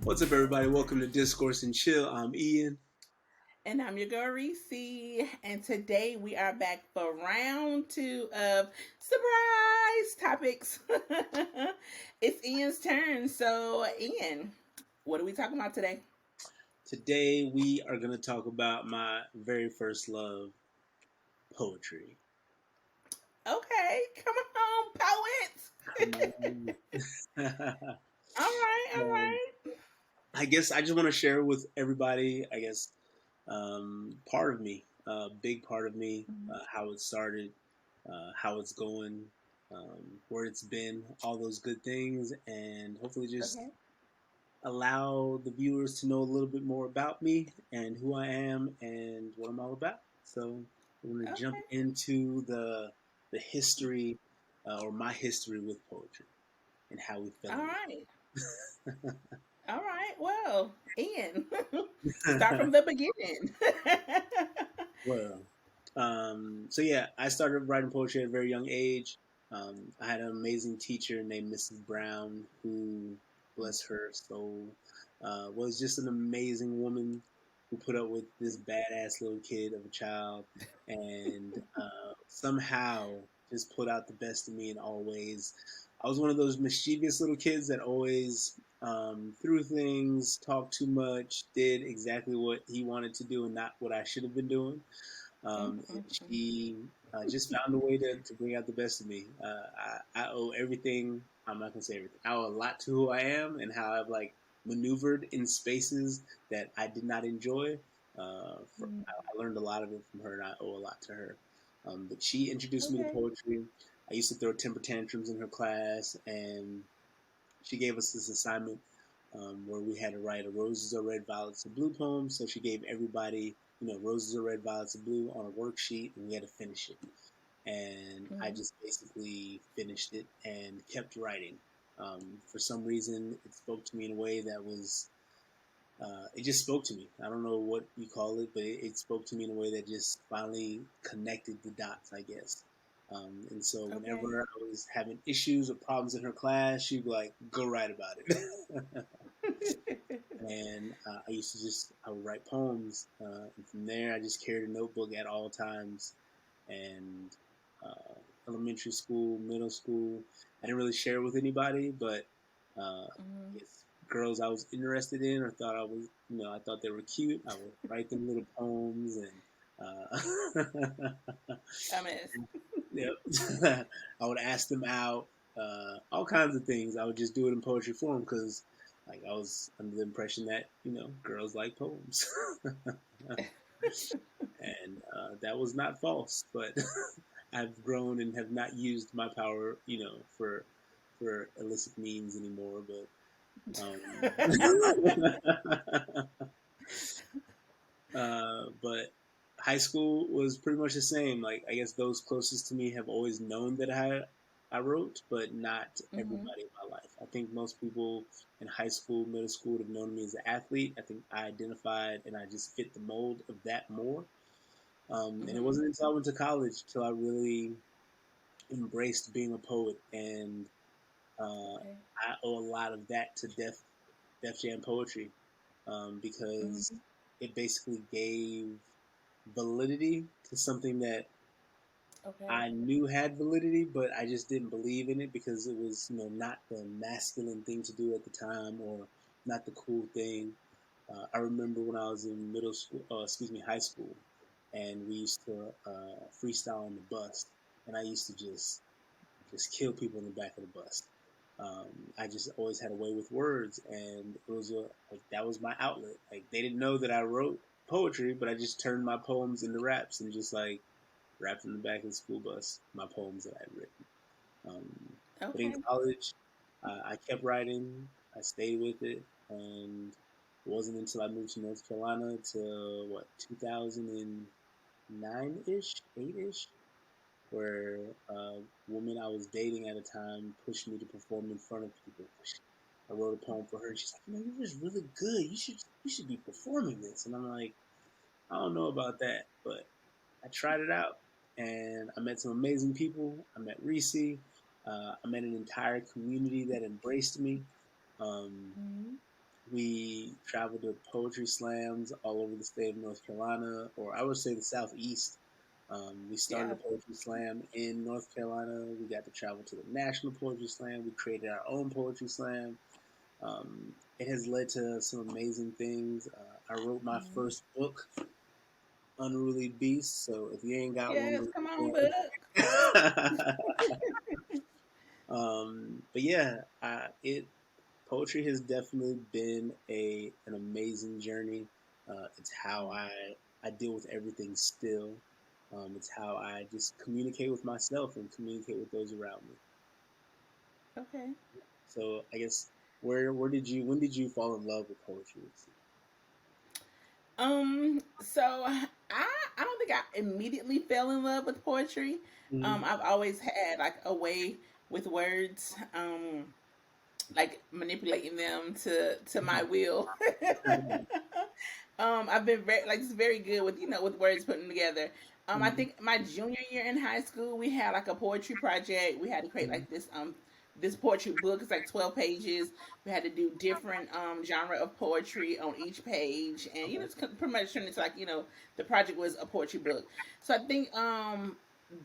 What's up, everybody? Welcome to Discourse and Chill. I'm Eean. And I'm your girl Reese. And today we are back for round two of surprise topics. It's Ian's turn. So, Ian, what are we talking about today? Today, we are going to talk about my very first love, poetry. Okay, come on, Come poet. on. All right, all um, right. I guess I just want to share with everybody, part of me, a big part of me, how it started, how it's going, where it's been, all those good things, and hopefully just Okay. allow the viewers to know a little bit more about me and who I am and what I'm all about. So we're going to jump Okay. into the history or my history with poetry and how we fell All in right. All right. Well, Ian, start love. from the beginning. Well, so yeah, I started writing poetry at a very young age. I had an amazing teacher named Mrs. Brown who, bless her soul, was just an amazing woman who put up with this badass little kid of a child and somehow just put out the best of me in all ways. I was one of those mischievous little kids that always threw things, talked too much, did exactly what he wanted to do and not what I should have been doing. And she just found a way to bring out the best of me. I owe everything. I'm not gonna say everything. I owe a lot to who I am and how I've like maneuvered in spaces that I did not enjoy. I learned a lot of it from her, and I owe a lot to her. But she introduced me to Okay. poetry. I used to throw temper tantrums in her class, and she gave us this assignment where we had to write a roses are red, violets are blue poem. So she gave everybody, roses are red, violets are blue on a worksheet, and we had to finish it. And I Mhm. just basically finished it and kept writing. For some reason, it spoke to me in a way that was, it just spoke to me. I don't know what you call it, but it spoke to me in a way that just finally connected the dots, I guess. And so Okay. whenever I was having issues or problems in her class, she'd be like, "Go write about it." And I used to I would write poems, and from there I just carried a notebook at all times. And uh, elementary school, middle school, I didn't really share with anybody, but I Mhm. guess girls I was interested in or thought I was, I thought they were cute. I would write them little poems and I miss. yep. I would ask them out, all kinds of things. I would just do it in poetry form because, like, I was under the impression that girls like poems, and that was not false. But I've grown and have not used my power, for illicit means anymore. But high school was pretty much the same. Like I guess those closest to me have always known that I wrote, but not Mhm. everybody in my life. I think most people in high school, middle school would have known me as an athlete. I think I identified and I just fit the mold of that more. And it Mhm. wasn't until I went to college till I really embraced being a poet, and uh, Okay. I owe a lot of that to Def Jam poetry because Mhm. it basically gave validity to something that Okay. I knew had validity, but I just didn't believe in it because it was, not the masculine thing to do at the time or not the cool thing. I remember when I was in high school, and we used to freestyle on the bus, and I used to just kill people in the back of the bus. I just always had a way with words, and it was like that was my outlet. Like they didn't know that I wrote poetry, but I just turned my poems into raps and just like rapped in the back of the school bus my poems that I'd written. But in Okay. college, I kept writing. I stayed with it, and it wasn't until I moved to North Carolina to what 2009 ish, 8 ish, where a woman I was dating at a time pushed me to perform in front of people. I wrote a poem for her. She's like, you're just really good. You should be performing this. And I'm like, I don't know about that, but I tried it out, and I met some amazing people. I met Reese. I met an entire community that embraced me. Um, Mhm. We traveled to poetry slams all over the state of North Carolina, or I would say the Southeast. We started Yeah. a poetry slam in North Carolina. We got to travel to the National Poetry Slam. We created our own poetry slam. It has led to some amazing things. I wrote my Mhm. first book, Unruly Beast. So if you ain't got one, Yes, go come on, get book. one. But yeah, it poetry has definitely been a an amazing journey. It's how I deal with everything still. It's how I just communicate with myself and communicate with those around me. Okay. So I guess where did you when did you fall in love with poetry? So I don't think I immediately fell in love with poetry. Mm-hmm. I've always had like a way with words. Like manipulating them to my will. I've been very like just very good with with words putting together. I Mm-hmm. think my junior year in high school we had like a poetry project. We had to create like this poetry book. It's like 12 pages. We had to do different genre of poetry on each page, and Okay. it's pretty much turned into like the project was a poetry book. So I think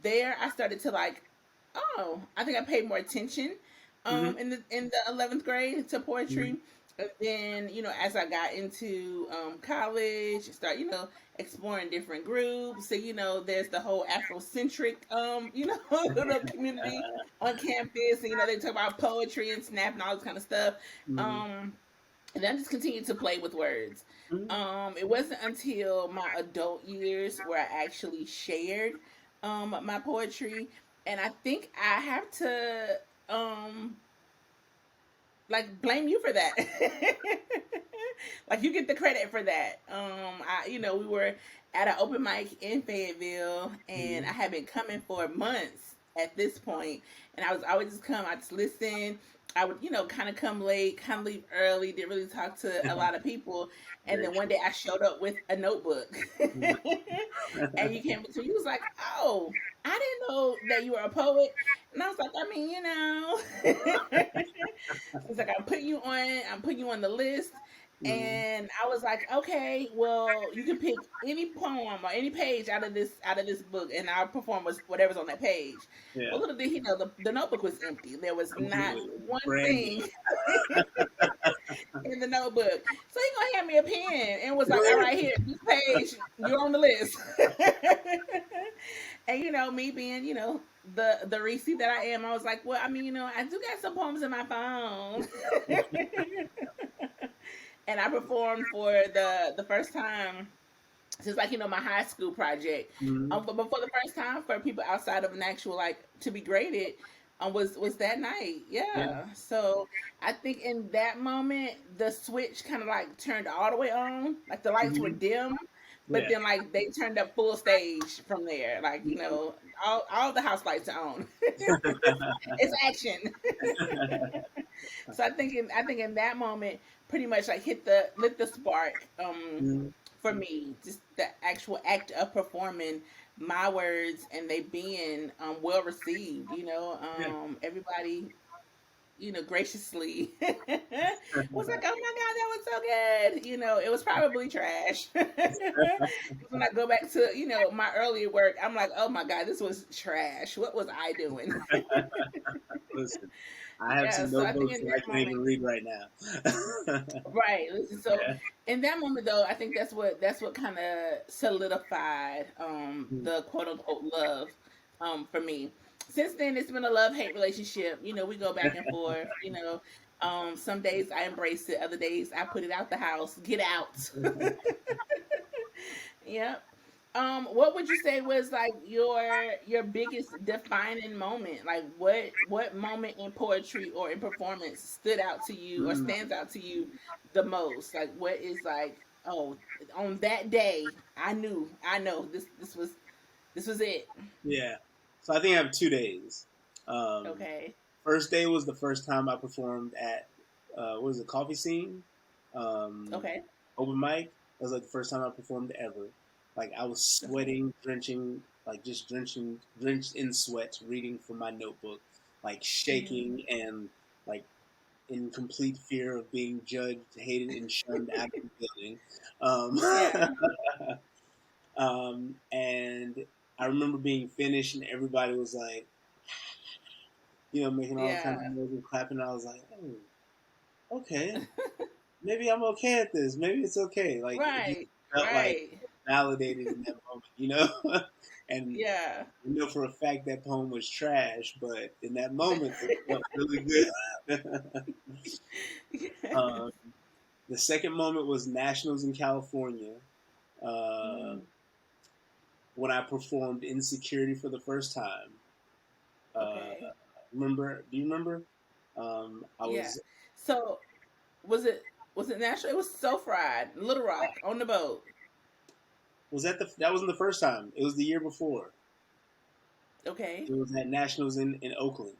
there I started to like I think I paid more attention Mm-hmm. in the 11th grade to poetry. And then, as I got into college, start, exploring different groups. So, there's the whole Afrocentric, little community on campus. And, they talk about poetry and snap and all this kind of stuff. Mm-hmm. Um, and I just continued to play with words. Mm-hmm. It wasn't until my adult years where I actually shared my poetry. And I think I have to um, like blame you for that. Like you get the credit for that. We were at an open mic in Fayetteville, and I Mm-hmm. had been coming for months at this point, and I would just come, I just listen. I would, kind of come late, kind of leave early, didn't really talk to a lot of people. And Very then one true. day I showed up with a notebook. Mm-hmm. And you came to me, you was like, "Oh, I didn't know that you were a poet." And I was like, I mean, It's like I'm putting you on the list. Mm-hmm. And I was like, okay, well, you can pick any poem or any page out of this book, and I'll perform whatever's on that page. Yeah, Well, little did he know the notebook was empty. There was not completely one brand thing in the notebook. So he gonna hand me a pen and was like, "All new. right, here, this page, you're on the list." And me being, the Reese that I am, I was like, "Well, I mean, I do got some poems in my phone." And I performed for the first time since like my high school project. Mm-hmm. But before the first time for people outside of an actual like to be graded, was that night. Yeah. Yeah. So I think in that moment the switch kind of like turned all the way on. Like the lights were Mm-hmm. dim, but Yeah. then like they turned up full stage from there. Like Mm-hmm. all the house lights are on. It's action. So I think in that moment, pretty much like lit the spark Mm-hmm. for me. Just the actual act of performing my words and they being well received. Yeah. Everybody graciously was like, "Oh my god, that was so good." It was probably trash. 'Cause when I go back to my earlier work, I'm like, "Oh my god, this was trash. What was I doing?" Listen, I have Yeah. some So I think notebooks in that I that can't moment. even read right now. Right. Listen, so Yeah. in that moment though, I think that's what kind of solidified the quote unquote love for me. Since then it's been a love hate relationship. We go back and forth, some days I embrace it, other days I put it out the house. Get out. Yep. What would you say was like your biggest defining moment? Like what moment in poetry or in performance stood out to you or Mm, stands out to you the most? Like what is like, oh, on that day I know this was it. yeah. So I think I have 2 days. Um, Okay. First day was the first time I performed at what was it, Coffee Scene, um, Okay. open mic. That was like the first time I performed ever. Like I was Okay. sweating, drenching, like just drenched in sweat, reading from my notebook, like Hmm. shaking and like in complete fear of being judged, hated, and shunned out of the building. Yeah. And I remember being finished, and everybody was like, making all kinds Yeah. of noise and clapping. And I was like, oh, okay, maybe I'm okay at this. Maybe it's okay. Like it just Right. felt like Right. validated in that moment. And Yeah. I know for a fact that poem was trash, but in that moment it felt really good. um, the second moment was Nationals in California, uh, Mm, when I performed Insecurity for the first time. Uh, okay. remember? Do you remember? I Yeah. was So was it national? It was so fried. Little Rock on the boat. that wasn't the first time. It was the year before. Okay. It was at Nationals in Oakland,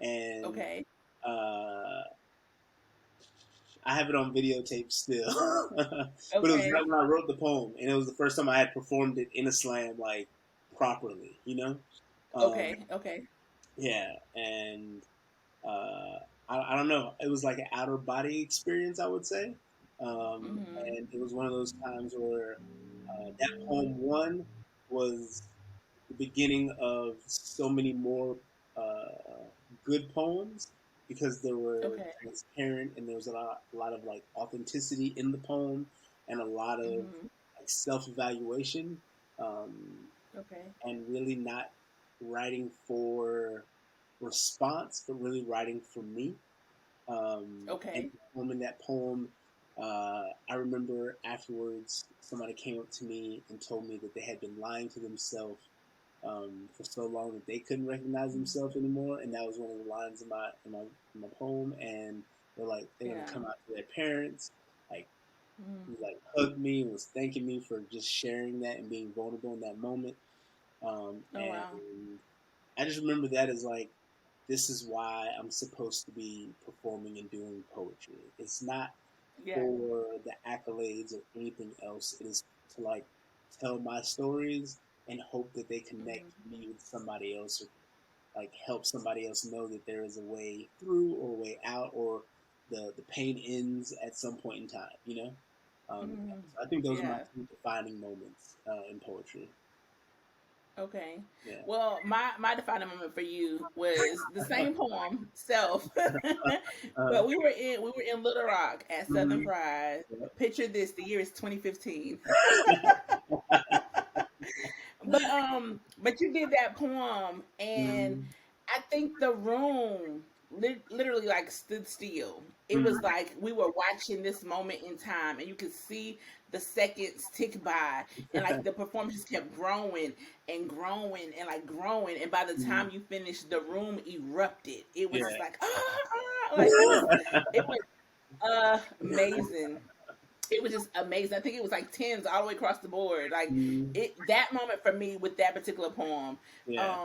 and Okay. uh, I have it on videotape still. But it was Okay. right when I wrote the poem, and it was the first time I had performed it in a slam like properly. Um, Okay. Okay. yeah, and uh, I don't know. It was like an outer body experience, I would say. Mhm. And it was one of those times where that poem one was the beginning of so many more good poems because they were Okay. transparent and there was a lot of like authenticity in the poem and a lot of Mhm. like self evaluation, um, Okay. and really not writing for response, but really writing for me, and Okay. performing that poem. I remember afterwards, somebody came up to me and told me that they had been lying to themselves for so long that they couldn't recognize Mhm. themselves anymore, and that was one of the lines in my poem. And they're gonna Yeah. come out to their parents, like Mhm. who like hugged me and was thanking me for just sharing that and being vulnerable in that moment. Oh wow. And I just remember that as like, this is why I'm supposed to be performing and doing poetry. It's not Yeah. for the accolades or anything else. It is to like tell my stories and hope that they connect Mhm. me with somebody else, or like help somebody else know that there is a way through or a way out, or the pain ends at some point in time. Mhm. So I think those are my Yeah. two defining moments in poetry. Okay. Yeah. Well, my defining moment for you was the same poem, Self. Uh, But we were in Little Rock at Southern mm-hmm. Pride. Picture this, the year is 2015. But you did that poem, and Mm-hmm. I think the room literally like stood still. It was Mm-hmm. like we were watching this moment in time, and you could see the seconds tick by, and like the performance just kept growing and growing and like growing. And by the Mm-hmm. time you finished, the room erupted. It was just Yeah. like like it was amazing. It was just amazing. I think it was like tens all the way across the board. Like Mm-hmm. that moment for me with that particular poem, Yeah.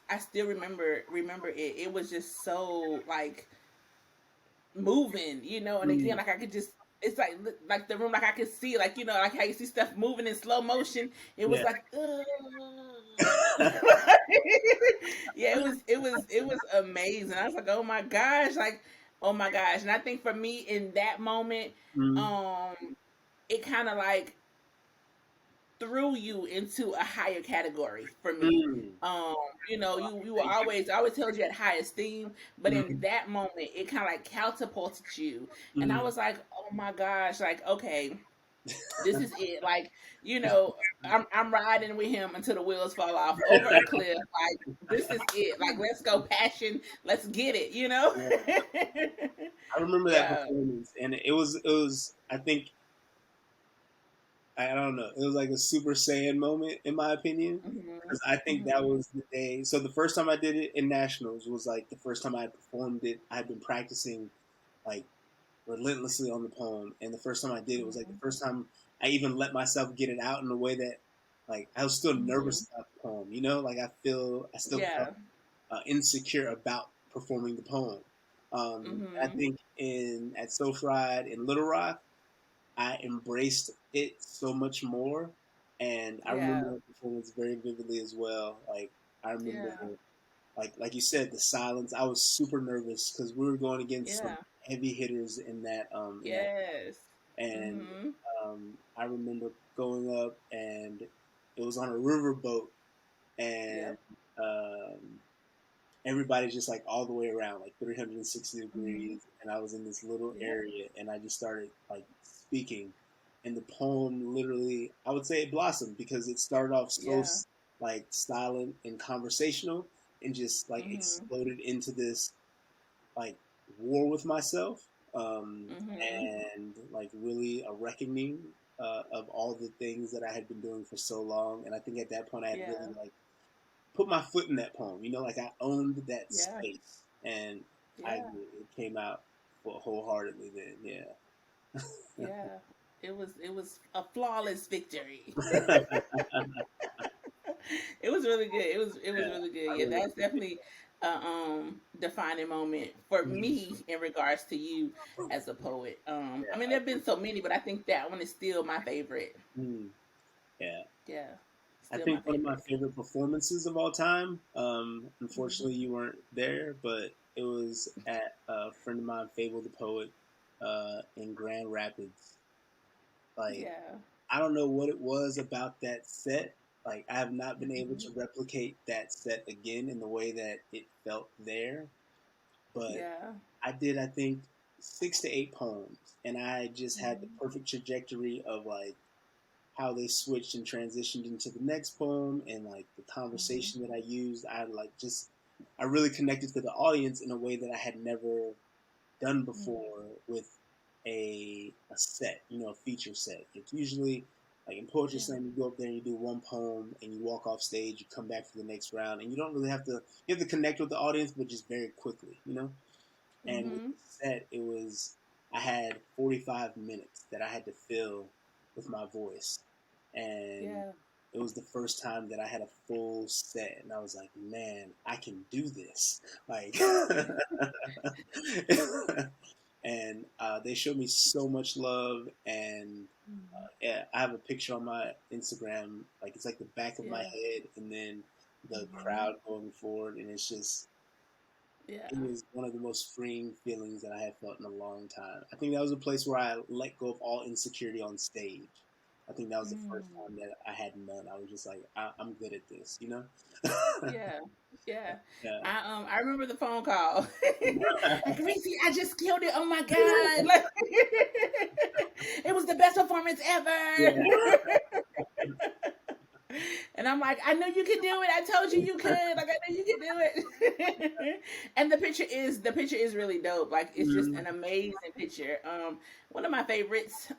I still remember it. It was just so like moving, and again, Mm-hmm. like I could just it's like the room, like I could see, like like how you see stuff moving in slow motion. It was Yeah. like yeah, it was amazing. I was like, oh my gosh, like oh my gosh. And I think for me in that moment, Mm-hmm. um it kind of like threw you into a higher category for me. Mm-hmm. You were Thank you. always held you at high esteem, but in Mm-hmm. that moment it kind of like catapulted you. And I Mm-hmm. was like, oh my gosh, like okay, this is it. Like, I'm riding with him until the wheels fall off over a cliff. Like, this is it. Like, let's go passion, let's get it. Yeah. I remember that Yeah. performance, and it was. I think I don't know. It was like a Super Saiyan moment, in my opinion, Hmm. because I think that Hmm. was the day. So the first time I did it in nationals was like the first time I had performed it. I had been practicing like relentlessly on the poem, and the first time I did it was like the Hmm. first time I even let myself get it out in a way that, like, I was still Hmm. nervous about the poem. Like I still felt Yeah. insecure about performing the poem. I Hmm. think in at So Fried in Little Rock, I embraced it so much more, and I remember Yeah. that performance very vividly as well. Like I remember, Yeah. like you said, the silence. I was super nervous because we were going against some Yeah. heavy hitters in that, Yes. and Mhm. I remember going up, and it was on a riverboat, and Yep. um, everybody's just like all the way around, like 360 Mhm. degrees, and I was in this little Yep. area, and I just started like speaking, and the poem literally, I would say it blossomed because it started off so Yeah. like silent and conversational, and just like Mhm. exploded into this like war with myself, Mhm. and like really a reckoning of all the things that I had been doing for so long. And I think at that point I had really Yeah. like put my foot in that poem. You know, like I owned that Yeah. space, and Yeah. it came out for wholeheartedly. Then, Yeah. It was a flawless victory. yeah, It was really good. It was yeah, really good. I Yeah, really that's appreciate definitely a defining moment for that. me in regards to you as a poet. I mean, Yeah, there've been so many, but I think that one is still my favorite. yeah. Yeah, I still my think one of my favorite. favorite performances of all time. Hmm. Unfortunately, you weren't there, but it was at a friend of mine, Fable the Poet, in Grand Rapids. Like, Yeah. I don't know what it was about that set. Like, I have not been able Hmm. to replicate that set again in the way that it felt there. But Yeah. I did, I think, 6 to 8 poems, and I just had the Hmm. perfect trajectory of like how they switched and transitioned into the next poem, and like the Hmm. conversation that I used. I really connected to the audience in a way that I had never done Hmm. before with a set, a feature set. It's usually like in poetry Yeah. slam, you go up there and you do one poem and you walk off stage, you come back for the next round, and you don't really you have to connect with the audience, but just very quickly. And with Hmm. the set, I had 45 minutes that I had to fill with my voice. And Yeah. it was the first time that I had a full set. And I was like, man, I can do this. Like, and they showed me so much love. And Hmm. yeah, I have a picture on my Instagram. Like, it's like the back of my Yeah. head and then the Hmm. crowd going forward. And it Yeah. was one of the most freeing feelings that I had felt in a long time. I think that was a place where I let go of all insecurity on stage. I think that was the first Mm. time that I had none. I was just like, I'm good at this. Yeah, yeah. Yeah. I remember the phone call. Like, Gracie, I just killed it. Oh my god! Like, it was the best performance ever. Yeah. And I'm like, I know you can do it. I told you you could. Like, I know you can do it. And the picture is really dope. Like, it's just Mhm. an amazing picture. One of my favorites.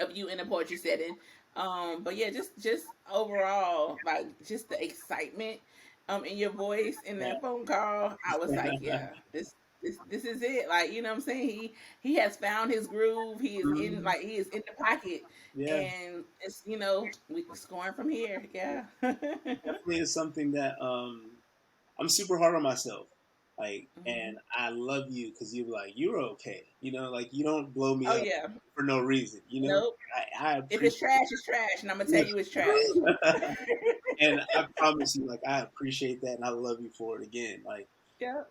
Of you in a poetry setting. But yeah, just overall, like just the excitement in your voice in that phone call, I was like, yeah, this is it. Like, you know what I'm saying? He has found his groove. Mhm. He is in the pocket. Yeah. And it's we scoring from here. Yeah. Definitely is something that I'm super hard on myself. Like, Hmm. and I love you because you're like, you're okay. Like you don't blow me Oh up yeah. for no reason. Nope. I If it's appreciate trash, it's trash, and I'm gonna tell it. you it's trash. And I promise you, like, I appreciate that and I love you for it again. Like, Yeah.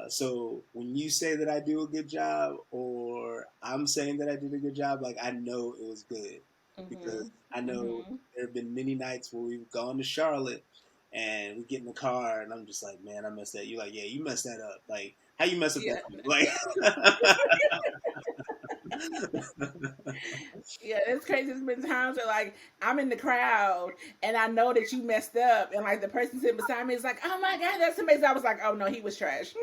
so when you say that I do a good job, or I'm saying that I did a good job, like, I know it was good because Mhm. I know Mhm. there have been many nights where we've gone to Charlotte and we get in the car and I'm just like, man, I messed that. You like, yeah, you messed that up. Like, how you mess up that Yeah. poem? Like, Yeah, it's crazy. There's been times where like I'm in the crowd and I know that you messed up, and like the person sitting beside me is like, "Oh my god, that's amazing." I was like, "Oh no, he was trash."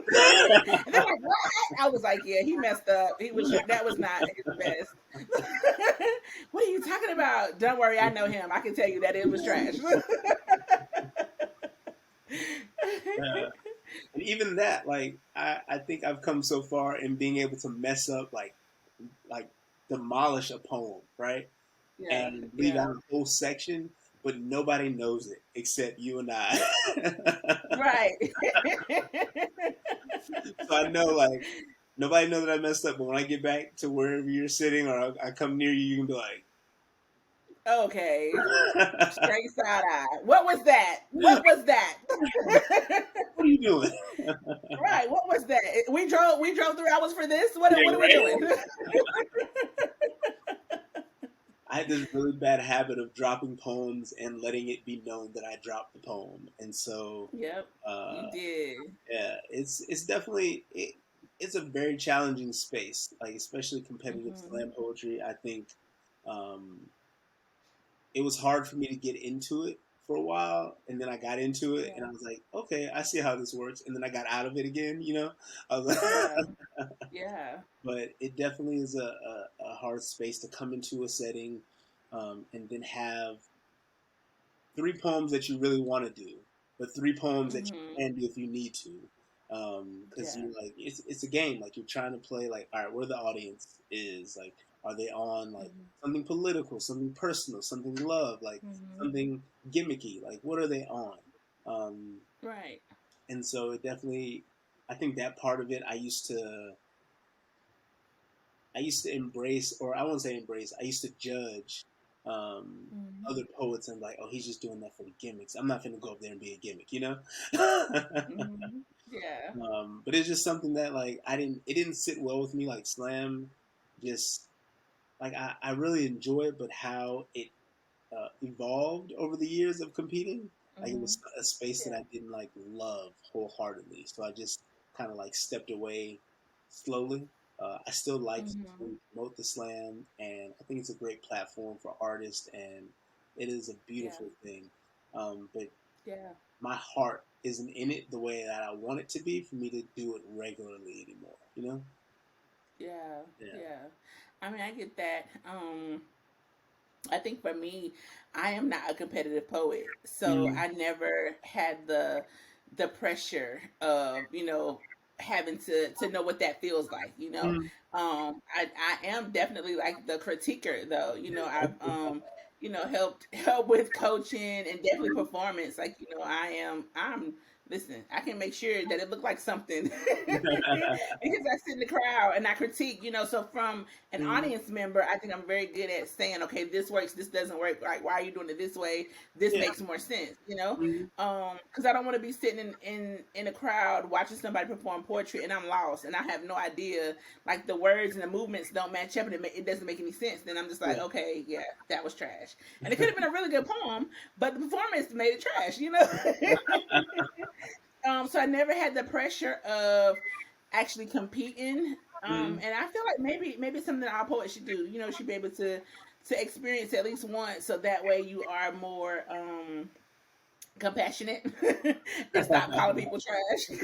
And they're like, "What?" I was like, "Yeah, he messed up. That was not his best." What are you talking about? Don't worry, I know him. I can tell you that it was trash. yeah. And even that, like, I think I've come so far in being able to mess up, like demolish a poem, right? Yeah, And leave yeah, out a whole section, but nobody knows it except you and I. right. So I know, like, nobody knows that I messed up, but when I get back to wherever you're sitting or I come near you, you can be like, Okay. Straight side eye. What was that? What was that? what are you doing? Right. like, what was that? We drove 3 hours for this. Yeah, What are we right. doing? I had this really bad habit of dropping poems and letting it be known that I dropped the poem, and so Yep, you uh, did. yeah, it's definitely it's a very challenging space, like especially competitive Hmm. slam poetry. I think um, it was hard for me to get into it for a while, and then I got into it, and Yeah, I was like, okay, I see how this works, and then I got out of it again. I was yeah, like, yeah. but it definitely is a hard space to come into a setting, and then have three poems that you really want to do, but three poems that you Hmm. can do if you need to. Because Yeah. you're like, it's a game. Like you're trying to play. Like, all right, where the audience is. Like, are they on like Hmm. something political, something personal, something love, like Hmm. something gimmicky? Like, what are they on? Um, Right. and so it definitely, I think that part of it, I used to embrace, or I won't say embrace. I used to judge Hmm. other poets and like, oh, he's just doing that for the gimmicks. I'm not gonna go up there and be a gimmick. Hmm. Yeah. But it's just something that like I didn't. It didn't sit well with me. Like slam, just like I really enjoy it, but how it evolved over the years of competing. Like it Hmm. was a space that Yeah. I didn't like love wholeheartedly. So I just kind of like stepped away slowly. I still like Hmm. to promote the slam, and I think it's a great platform for artists, and it is a Yeah. beautiful thing. But Yeah. my heart isn't in it the way that I want it to be for me to do it regularly anymore. Yeah. Yeah. Yeah. I mean, I get that. I think for me, I am not a competitive poet, so Mm-hmm. I never had the pressure of having to know what that feels like. I am definitely like the critiquer though. I've helped with coaching and definitely performance. Like I'm listen. I can make sure that it looked like something because I sit in the crowd and I critique. So from an Mm-hmm. audience member, I think I'm very good at saying, okay, this works, this doesn't work. Like, why are you doing it this way? This Yeah. makes more sense, Mm-hmm. because I don't want to be sitting in a crowd watching somebody perform poetry and I'm lost and I have no idea, like the words and the movements don't match up and it doesn't make any sense. Then I'm just like, Yeah. okay, yeah, that was trash, and it could have been a really good poem, but the performance made it trash. So I never had the pressure of actually competing. Mm-hmm. And I feel like maybe it's something our poets should do. Should be able to experience at least once, so that way you are more compassionate and stop calling people trash.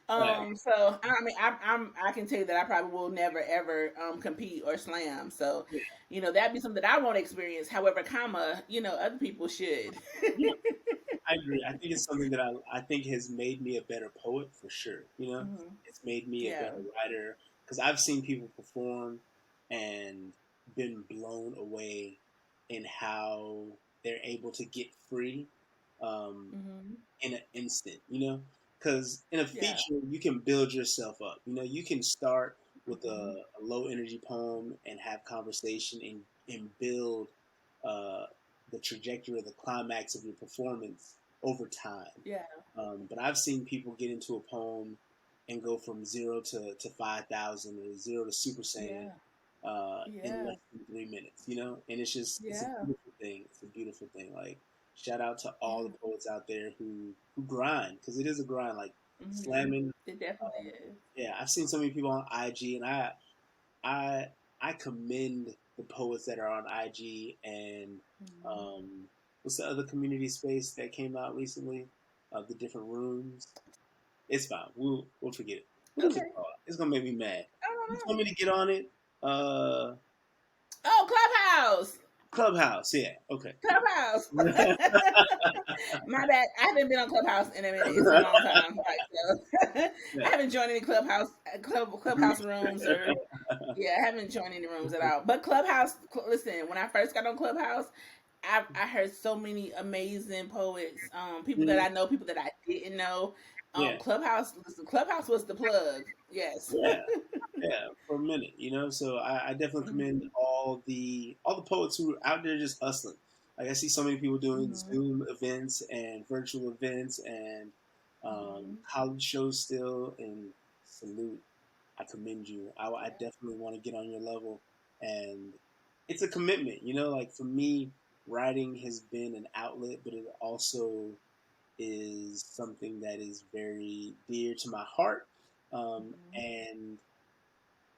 Right. So I mean, I can tell you that I probably will never ever compete or slam. So, Yeah. that'd be something that I won't experience. However, other people should. Yeah. I agree. I think it's something that I think has made me a better poet for sure. Hmm. It's made me a Yeah. better writer because I've seen people perform and been blown away in how they're able to get free um, Hmm. in an instant. Because in a Yeah. feature you can build yourself up. You can start with Hmm. a low energy poem and have conversation and build uh, the trajectory of the climax of your performance over time. Yeah. But I've seen people get into a poem and go from 0 to 5,000 or 0 to Super Saiyan Yeah. in Yeah. less than 3 minutes. And it's a Yeah. beautiful thing. It's a beautiful thing. Like shout out to all Yeah. the poets out there who grind because it is a grind. Like Hmm. slamming. It definitely is. Yeah, I've seen so many people on IG, and I I commend the poets that are on IG and Hmm. um, what's the other community space that came out recently of the different rooms? It's fine. We'll forget it. What is it Okay. called? It's gonna make me mad. I You don't told know. me to get on it. Oh, Clubhouse. Clubhouse. Yeah. Okay. Clubhouse. My bad. I haven't been on Clubhouse in a minute. It's been a long time. Like, so I Yeah. haven't joined any Clubhouse rooms or yeah, I haven't joined any rooms at all. But Clubhouse, listen, when I first got on Clubhouse, I heard so many amazing poets, people that Mhm. I know, people that I didn't know. Yeah. Clubhouse, listen, Clubhouse was the plug. Yes. Yeah. Yeah, for a minute. So I definitely commend Hmm. all the poets who are out there just hustling. Like I see so many people doing Hmm. Zoom events and virtual events and Mhm. College shows still, and salute. I commend you. I Yeah. definitely want to get on your level, and it's a commitment. You know, like for me, writing has been an outlet, but it also is something that is very dear to my heart. Mhm. And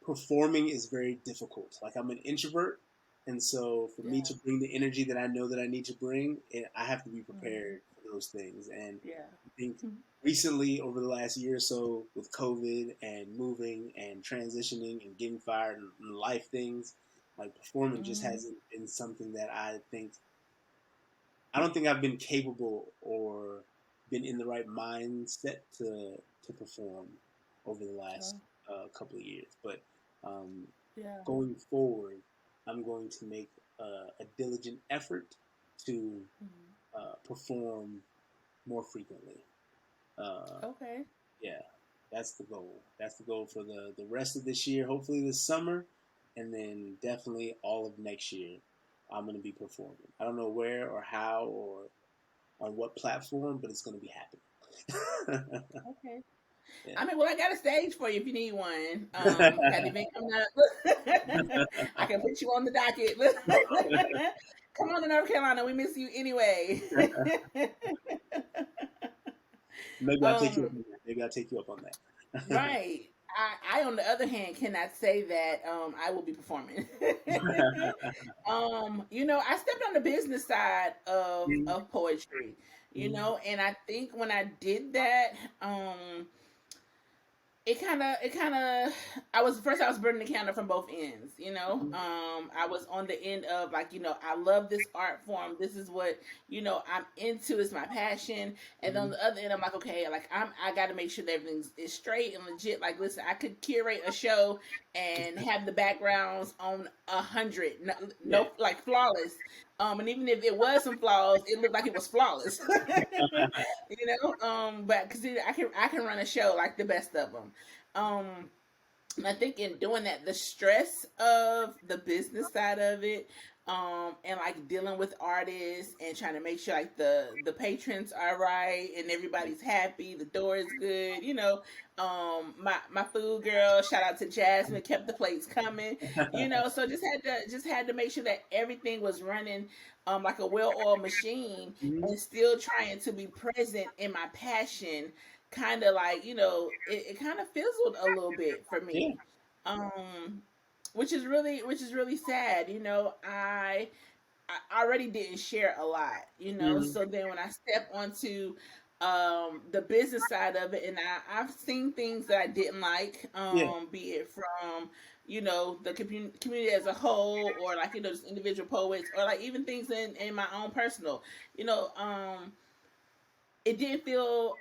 performing is very difficult. Like I'm an introvert, and so for me Yeah. to bring the energy that I know that I need to bring, I have to be Mhm. prepared for those things. And Yeah. I think Mhm. recently, over the last year or so, with COVID and moving and transitioning and getting fired and life things, like performing just Mhm. hasn't been something that I don't think I've been capable or been in the right mindset to perform over the last Oh, couple of years. But um, yeah. going forward, I'm going to make a diligent effort to Mhm. perform more frequently. Uh, Okay. yeah, that's the goal. That's the goal for the rest of this year. Hopefully this summer, and then definitely all of next year. I'm going to be performing. I don't know where or how or on what platform, but it's going to be happening. Okay. Yeah. I mean, well, I got a stage for you if you need one. Got an event coming up. I can put you on the docket. Come on to North Carolina. We miss you anyway. Maybe I'll take you up um, on that. Maybe I'll take you up on that. right. I, on the other hand, cannot say that I will be performing. I stepped on the business side Mhm, of poetry, mhm, and I think when I did that, um, it kind of I was burning the candle from both ends. mhm, I was on the end of, like, I love this art form, this is what I'm into, it's my passion. And then on mhm. the other end, I'm like, okay, like I got to make sure that everything's is straight and legit. Like, listen, I could curate a show and have the backgrounds on 100, no, Yeah. no, like, flawless. And even if it was some flaws, it looked like it was flawless. But because I can run a show like the best of them. um and I think in doing that, the stress of the business side of it, and like dealing with artists and trying to make sure like the patrons are right and everybody's happy, the door is good. My food girl, shout out to Jasmine, kept the plates coming. So just had to make sure that everything was running, like a well-oiled machine, Mhm. and still trying to be present in my passion. Kind of like, it kind of fizzled a little bit for Yeah. me. um which is really sad. I already didn't share a lot, Mhm. so then when I step onto the business side of it, and I've seen things that I didn't like, Yeah. be it from the community as a whole, or like, just individual poets, or like even things in my own personal, you know um it didn't feel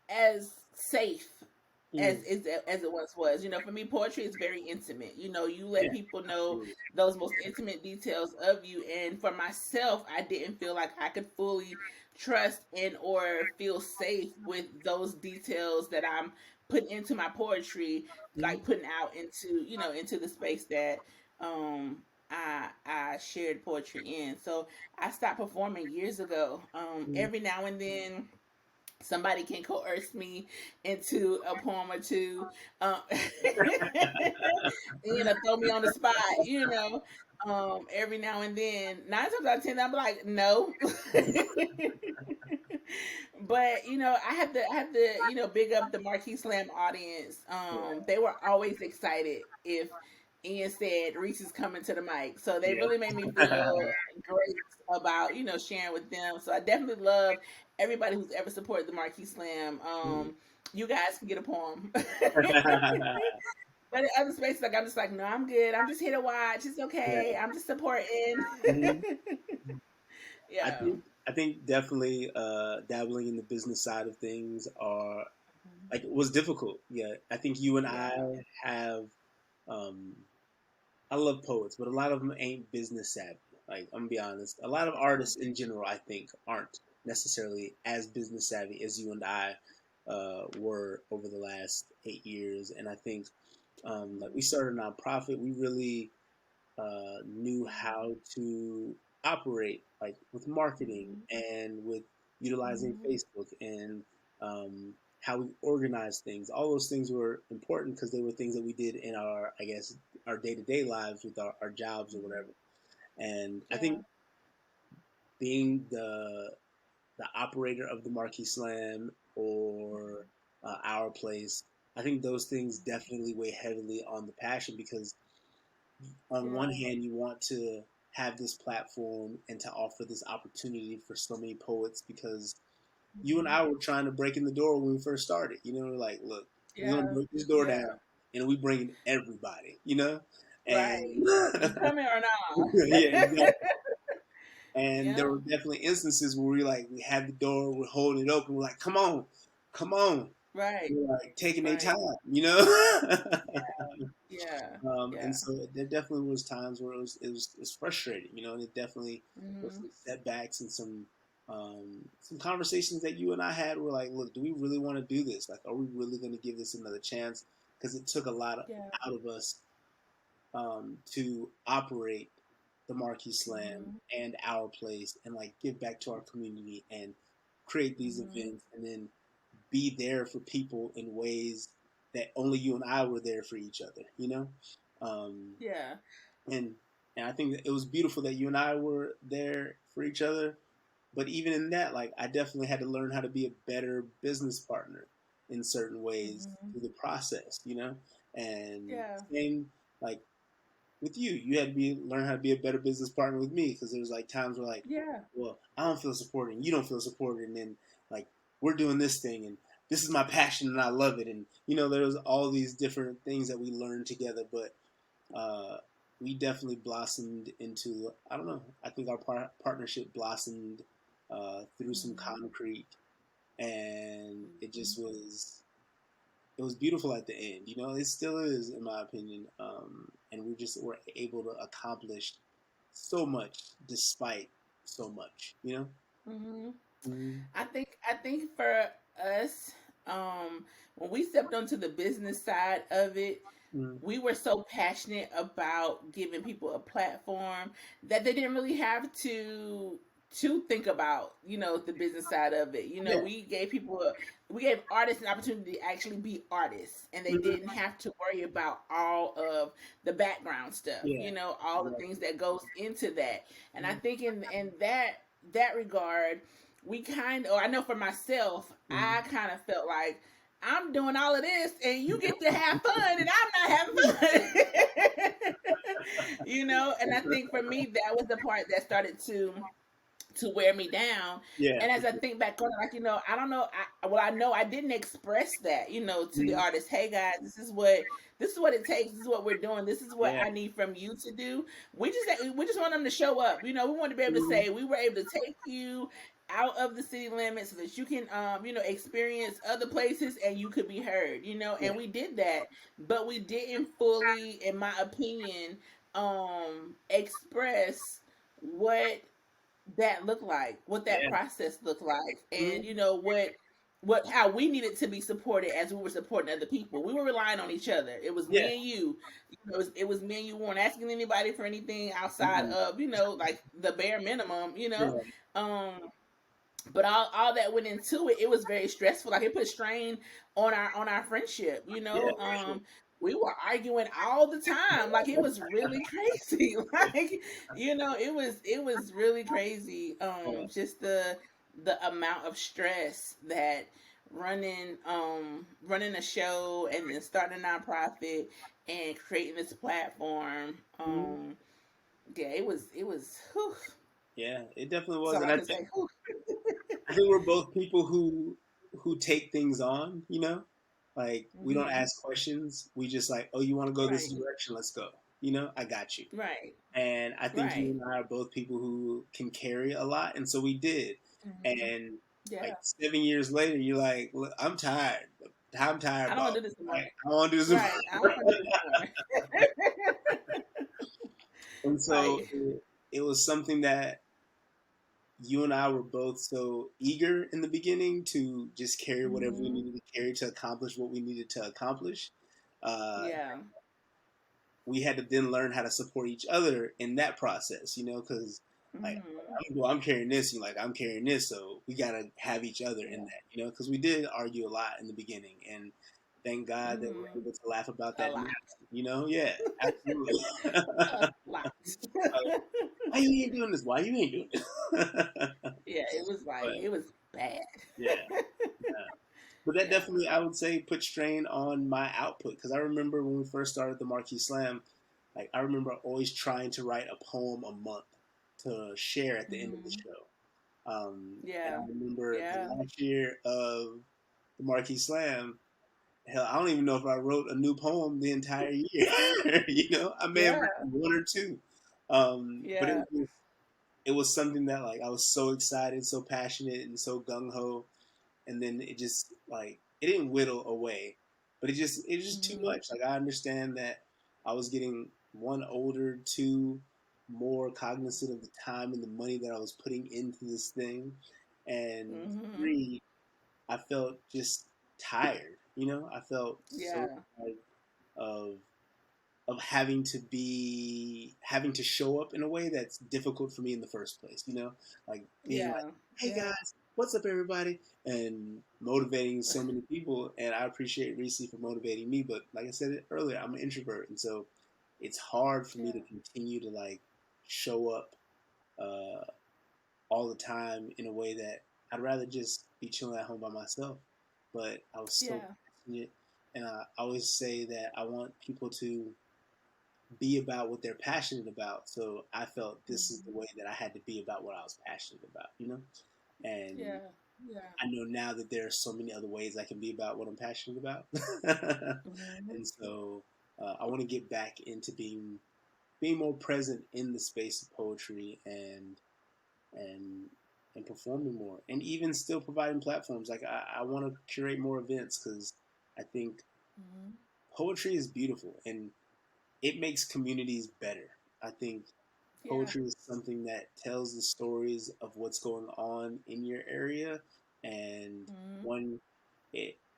as safe as Mhm. as it once was. For me, poetry is very intimate. You let Yeah. people know Absolutely. those most intimate details of you. And for myself, I didn't feel like I could fully trust and or feel safe with those details that I'm putting into my poetry, Mhm. like putting out into the space that I shared poetry in. So I stopped performing years ago. Mhm. Every now and then somebody can coerce me into a poem or two, um, throw me on the spot, every now and then. 9 times out of 10, I'm like, no. But I have to big up the Marquis Slam audience. Yeah. They were always excited if Eean said Reese is coming to the mic, so they Yeah. really made me feel great about sharing with them. So I definitely love everybody who's ever supported the Marquis Slam. Mhm. You guys can get a poem. But in other spaces, like, I'm just like, no, I'm good. I'm just here to watch. It's Yeah. okay. I'm just supporting. Mhm. I Yeah. think I think definitely dabbling in the business side of things are like was difficult. Yeah, I think you and I Yeah. have. Um, I love poets, but a lot of them ain't business savvy. Like I'm gonna be honest, a lot of artists in general, I think, aren't necessarily as business savvy as you and I were over the last 8 years. And I think, like we started a nonprofit, we really knew how to operate, like with marketing and with utilizing Facebook and how we organize things. All those things were important because they were things that we did in our, I guess, our day to day lives with our jobs or Mhm. whatever. And I Yeah. think being the operator of the Marquee Slam or our place, I think those things definitely weigh heavily on the passion because on one Yeah. hand you want to have this platform and to offer this opportunity for so many poets because you and Mhm. I were trying to break in the door when we first started. You know, we're like, look, we're gonna Yeah. break this door Yeah. down, and we bring in everybody. You know, and Right. You coming or not? yeah, exactly. And there Yeah. were definitely instances where we had the door, we're holding it open, we're like, come on, Right. we're like taking their Right. time, you know. Yeah. And Yeah. so there definitely was times where it was frustrating, you know, and it definitely was Mhm. some setbacks and some conversations that you and I had were like, look, do we really want to do this? Like, are we really going to give this another chance? Because it took a lot Yeah. out of us to operate the Marquee Slam Mhm. and our place and like give back to our community and create these Mhm. events and then be there for people in ways that only you and I were there for each other, you know? Um, Yeah. and and I think that it was beautiful that you and I were there for each other. But even in that, like I definitely had to learn how to be a better business partner in certain ways Mhm. through the process, you know? And Yeah. same like with you, you had to learn how to be a better business partner with me because there was like times where like, Yeah. well, I don't feel supported, and you don't feel supported, and then like we're doing this thing, and this is my passion, and I love it, and you know, there was all these different things that we learned together, but uh, we definitely blossomed into I don't know. I think our partnership blossomed through some Mhm. concrete, and it Mhm. just it was beautiful at the end. You know, it still is, in my opinion. And we just were able to accomplish so much despite so much. You know. Mhm. Mm-hmm. I think for us, when we stepped onto the business side of it, Mm-hmm. we were so passionate about giving people a platform that they didn't really have to think about, the business side of it. Yeah. We gave artists an opportunity to actually be artists, and they Mm-hmm. didn't have to worry about all of the background stuff, Yeah. all the things Exactly. that goes into that. And I Mm-hmm. think in that regard, we kind of, or I know for myself, I kind of felt like I'm doing all of this and you get to have fun and I'm not having fun. And I think for me that was the part that started to wear me down. Yeah. And For as I sure. think back on it, like, I don't know. I know I didn't express that, to the Mm-hmm. artist. Hey guys, this is what it takes. This is what we're doing. This is what Yeah. I need from you to do. We just want them to show up. We want to be able to Mm-hmm. say we were able to take you out of the city limits so that you can experience other places and you could be heard. Yeah. And we did that, but we didn't fully, in my opinion, express what that looked like, what that Yeah. process looked like, and Mm-hmm. what how we needed to be supported as we were supporting other people. We were relying on each other. It was Yeah. me and you. It was me and you. We weren't asking anybody for anything outside Mm-hmm. of like the bare minimum. Yeah. Um, but all that went into it. It was very stressful. Like it put strain on our friendship. Yeah. For sure. We were arguing all the time. Like it was really crazy. Like it was really crazy. Yeah. Just the amount of stress that running a show and then starting a nonprofit and creating this platform. Mm-hmm. Yeah, it was. Whew, Yeah. It definitely that's was, all and I can say. Whew. I think we're both people who take things on, you know? Like we don't Hmm. ask questions. We just like, oh, you want to go this Right. direction? Let's go. You know, I got you. Right. And I think you Right. and I are both people who can carry a lot, and so we did. Hmm. And Yeah. like 7 years later, you're like, look, I'm tired. I'm tired, I don't want Bob. to do this anymore. Like I want to do this. Right. I don't want to do this anymore. And so Right. it was something that you and I were both so eager in the beginning to just carry whatever we Hmm. needed to carry to accomplish what we needed to accomplish. Uh, Yeah. we had to then learn how to support each other in that process, you know, because Like Mhm. I'm carrying this, you like I'm carrying this, so we gotta have each other in Yeah. that, because we did argue a lot in the beginning, and thank God that we're Mhm. able to laugh about A that lot. now. Yeah, absolutely. A lot. Why you ain't doing this? Why you ain't doing this? Yeah, it was like But it was bad. yeah, yeah. But that Yeah. definitely, I would say, put strain on my output because I remember when we first started the Marquee Slam, like I remember always trying to write a poem a month to share at the end of the Mhm. show. And Yeah. I remember the Yeah. last year of the Marquee Slam, hell, I don't even know if I wrote a new poem the entire year. I may have Yeah. written one or two. But Yeah. it was something that like I was so excited, so passionate, and so gung ho, and then it just like it didn't whittle away, but it was just too Mhm. much. Like I understand that I was getting one older, two more cognizant of the time and the money that I was putting into this thing, and Mhm. three, I felt just tired. I felt so Yeah. tired of having to show up in a way that's difficult for me in the first place, like being like, Yeah. hey Yeah. guys, what's up everybody, and motivating so many people. And I appreciate Reese for motivating me, but like I said earlier, I'm an introvert, and so it's hard for me to Yeah. continue to like show up uh, all the time in a way that I'd rather just be chilling at home by myself. But I was so Yeah. passionate, and I always say that I want people to be about what they're passionate about. So I felt this is the Mhm. way that I had to be about what I was passionate about. And Yeah. Yeah. I know now that there are so many other ways I can be about what I'm passionate about. Mhm. And so I want to get back into being more present in the space of poetry and and performing more, and even still providing platforms. Like I want to curate more events because I think Mhm. poetry is beautiful and it makes communities better. I think Yeah. poetry is something that tells the stories of what's going on in your area, and Mhm. one,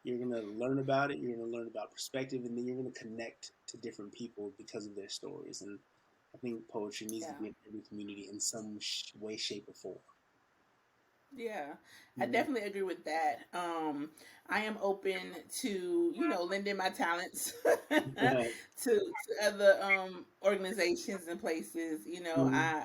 you're gonna learn about it. You're gonna learn about perspective, and then you're gonna connect to different people because of their stories. And I think poetry needs to Yeah. be in every community in some way, shape, or form. Yeah, I Mm-hmm. definitely agree with that. I am open to, lending my talents to other organizations and places. Mm-hmm. I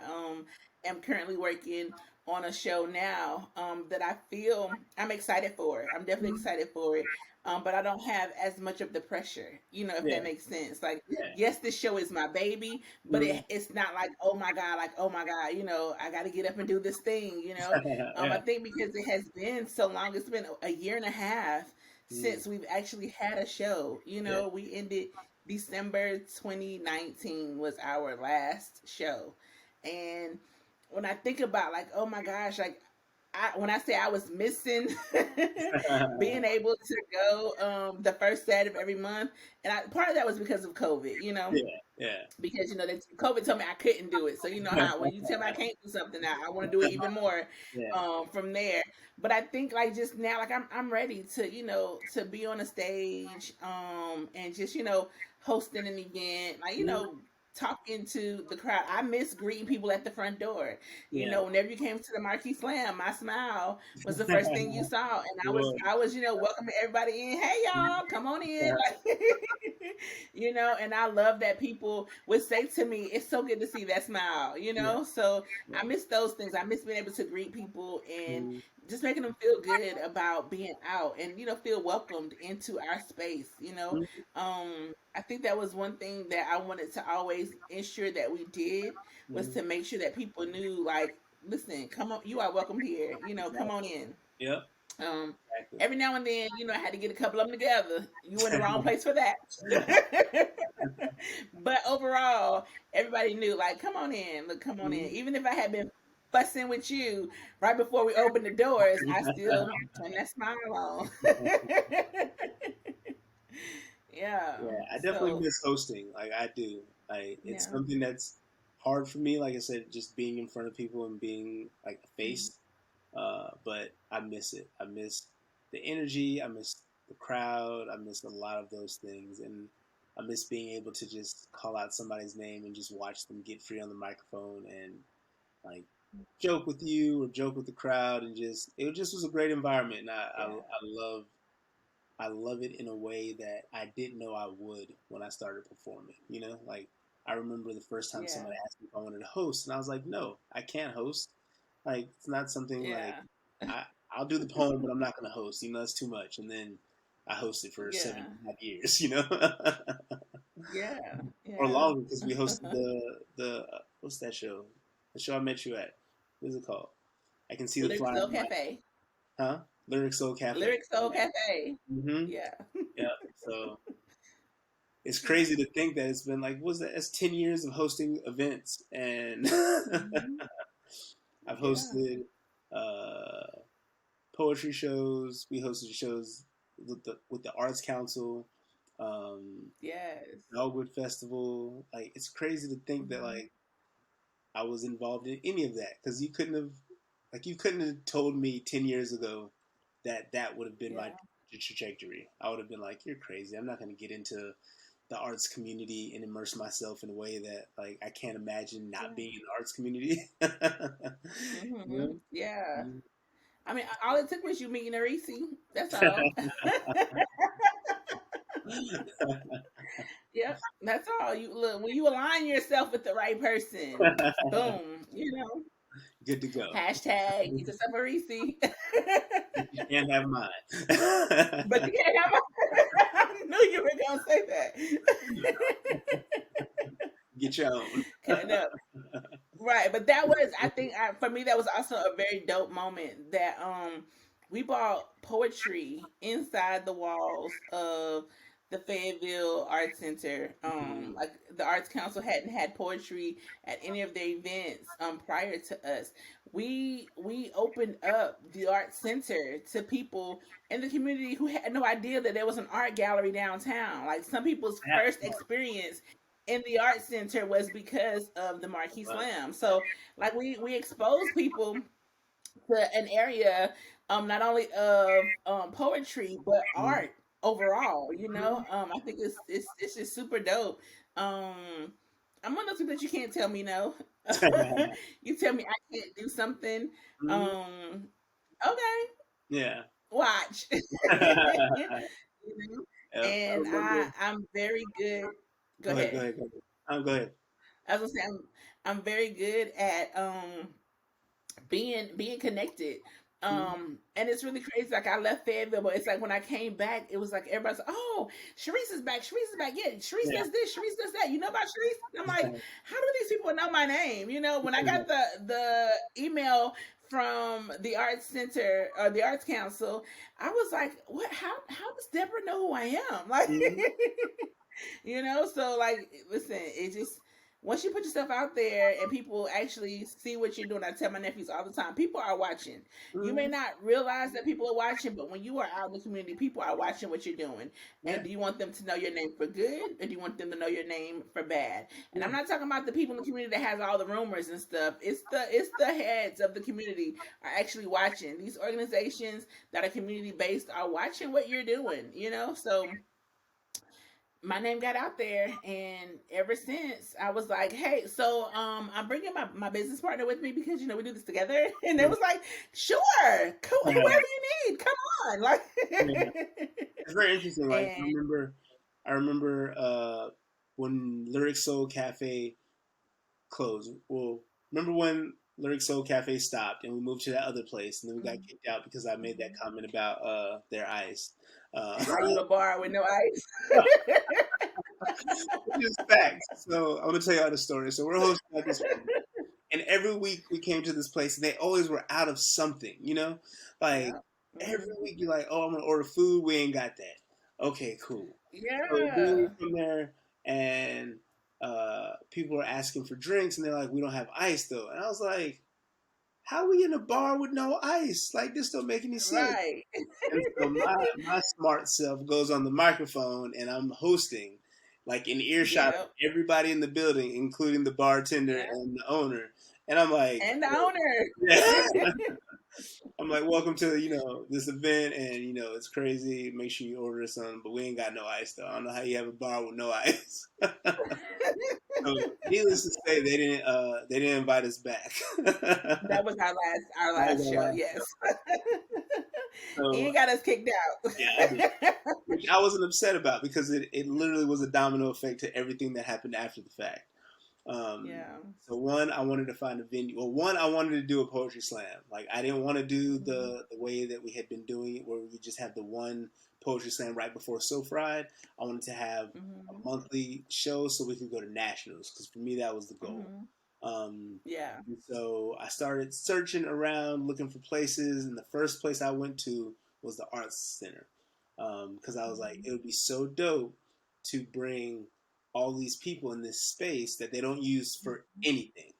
am currently working on a show now that I feel I'm excited for. I'm definitely excited for it. But I don't have as much of the pressure, if Yeah, that makes sense. Like, yeah, yes, this show is my baby, but mm-hmm. it's not like, oh my God, I got to get up and do this thing. I Yeah, think because it has been so long, it's been a year and a half mm-hmm. since we've actually had a show. Yeah, We ended December 2019 was our last show. And when I think about like, oh my gosh, like when I say I was missing being able to go the first Saturday of every month, and part of that was because of COVID. yeah, yeah, Because that COVID told me I couldn't do it. So you know how when you tell me I can't do something now, I want to do it even more yeah, from there. But I think like just now, like I'm ready to to be on a stage and just hosting an event, like mm-hmm. talking to the crowd. I miss greeting people at the front door. Yeah. Whenever you came to the Marquee Slam, my smile was the first thing you saw, and I was Boy. I was welcoming everybody in. Hey y'all, come on in, like and I love that people would say to me, "It's so good to see that smile," Yeah, So yeah. I miss those things. I miss being able to greet people and Mm-hmm. just making them feel good about being out and feel welcomed into our space. I think that was one thing that I wanted to always ensure that we did was Mm-hmm. to make sure that people knew, like, listen, come on, you are welcome here. Come on Exactly. in. Yep. Um, Exactly. every now and then, I had to get a couple of them together. You were in the wrong place for that. But overall, everybody knew, like, come on in, look, come on in. Mhm. Even if I had been fussing with you right before we opened the doors, I still turned that smile on. Yeah. Yeah, I definitely So, miss hosting. Like I do. Like it's yeah. something that's hard for me. Like I said, just being in front of people and being like a Mhm. face. But I miss it. I miss the energy. I miss the crowd. I miss a lot of those things, and I miss being able to just call out somebody's name and just watch them get free on the microphone and like joke with you or joke with the crowd, and just was a great environment. And Yeah. I love it in a way that I didn't know I would when I started performing. You know, like I remember the first time Yeah. somebody asked me if I wanted to host, and I was like, no, I can't host. Like it's not something like Yeah. I I'll do the poem, but I'm not going to host. You know, that's too much. And then I hosted for seven Yeah. and a half years. You know, Yeah. or Yeah. longer because we hosted the what's that show? The show I met you at. What's it called? I can see the Lyric flyer. Soul Cafe. Huh? Lyric Soul Cafe. Lyric Soul Cafe. Mm-hmm. Yeah. Yeah. So it's Yeah. crazy to think that it's been like, what's that? That's 10 years of hosting events, and Hmm. I've Yeah. hosted uh, poetry shows. We hosted shows with the Arts Council, um, Yes. Dogwood Festival. Like it's crazy to think that Hmm. like I was involved in any of that because you couldn't have told me 10 years ago that that would have been my Yeah. trajectory. I would have been like, you're crazy. I'm not going to get into the arts community and immerse myself in a way that like I can't imagine not Yeah. being in the arts community. Hmm. You Yeah. know? I mean, all it took was you meeting Arisi. That's all. Yep. That's all. You look when you align yourself with the right person. Boom. You know. Good to go. Hashtag get yourself a Reese. You can't have mine. But you can't have. I knew you were gonna say that. Get your own. Cutting up. Right, but that was I think for me that was also a very dope moment that we bought poetry inside the walls of the Fayetteville Arts Center. Like the Arts Council hadn't had poetry at any of their events prior to us. We opened up the Arts Center to people in the community who had no idea that there was an art gallery downtown. Like some people's That first part. experience in the art center was because of the Marquee Wow. Slam. So like we expose people to an area not only of poetry but art overall. You know, I think it's just super dope. I'm one of those people that you can't tell me no. You tell me I can't do something. Um, okay, Yeah. watch. You know? Yeah. I And remember. I'm very good. Go Go ahead. Go ahead. ahead. Go ahead. Go ahead. I was gonna say I'm very good at being connected. And it's really crazy. Like I left Fayetteville, but it's like when I came back, it was like everybody's like, "Oh, Sharice is back. Sharice is back. Yeah, Sharice Yeah. does this. Sharice does that. You know about Sharice?" And I'm like, "How do these people know my name?" You know, when I got the email from the Arts Center or the Arts Council, I was like, "What? How does Deborah know who I am?" Like, you know, so like listen, it just once you put yourself out there and people actually see what you're doing. I tell my nephews all the time, people are watching. You may not realize that people are watching, but when you are out in the community, people are watching what you're doing. And Yeah. do you want them to know your name for good, or do you want them to know your name for bad? And Yeah. I'm not talking about the people in the community that has all the rumors and stuff. It's the heads of the community are actually watching. These organizations that are community based are watching what you're doing, you know? So my name got out there, and ever since I was like, hey, so I'm bringing my business partner with me because we do this together. And it was like, sure, cool, whoever you need, come on. Like Yeah. It's very interesting. Like and I remember when Lyric Soul Cafe closed. Well, remember when Lyric Soul Cafe stopped and we moved to that other place, and then we got Mhm, kicked out because I made that mhm. comment about their ice. Are you a bar with no ice? Which is facts. So I'm gonna tell y'all the story. So we're hosting at this place, and every week we came to this place, and they always were out of something. You know, like Yeah. every Mhm. week you're like, "Oh, I'm gonna order food. We ain't got that." Okay, cool. So then we Yeah. come there, and people are asking for drinks, and they're like, "We don't have ice though." And I was like, "How we in a bar with no ice? Like this don't make any sense." Right. And so my smart self goes on the microphone and I'm hosting, like in earshot of Yep. everybody in the building, including the bartender Yeah. and the owner. And I'm like, And the owner. yeah. I'm like, welcome to this event, and it's crazy. Make sure you order something, but we ain't got no ice though. I don't know how you have a bar with no ice. So, needless to say, they didn't invite us back. That was our That was last our show. last Yes, show. So Ian got us kicked yeah, I did. out. Which I wasn't upset about because it literally was a domino effect to everything that happened after the fact. Um, Yeah. so one, I wanted to find a venue. Well, one, I wanted to do a poetry slam. Like I didn't want to do Mhm. the way that we had been doing it, where we just have the one poetry slam right before So Fried. I wanted to have a Mhm. monthly show so we could go to nationals because for me that was the goal. Mhm. Um, Yeah. and so I started searching around, looking for places, and the first place I went to was the Arts Center because I was like, Mhm. it would be so dope to bring all these people in this space that they don't use for Mhm. anything.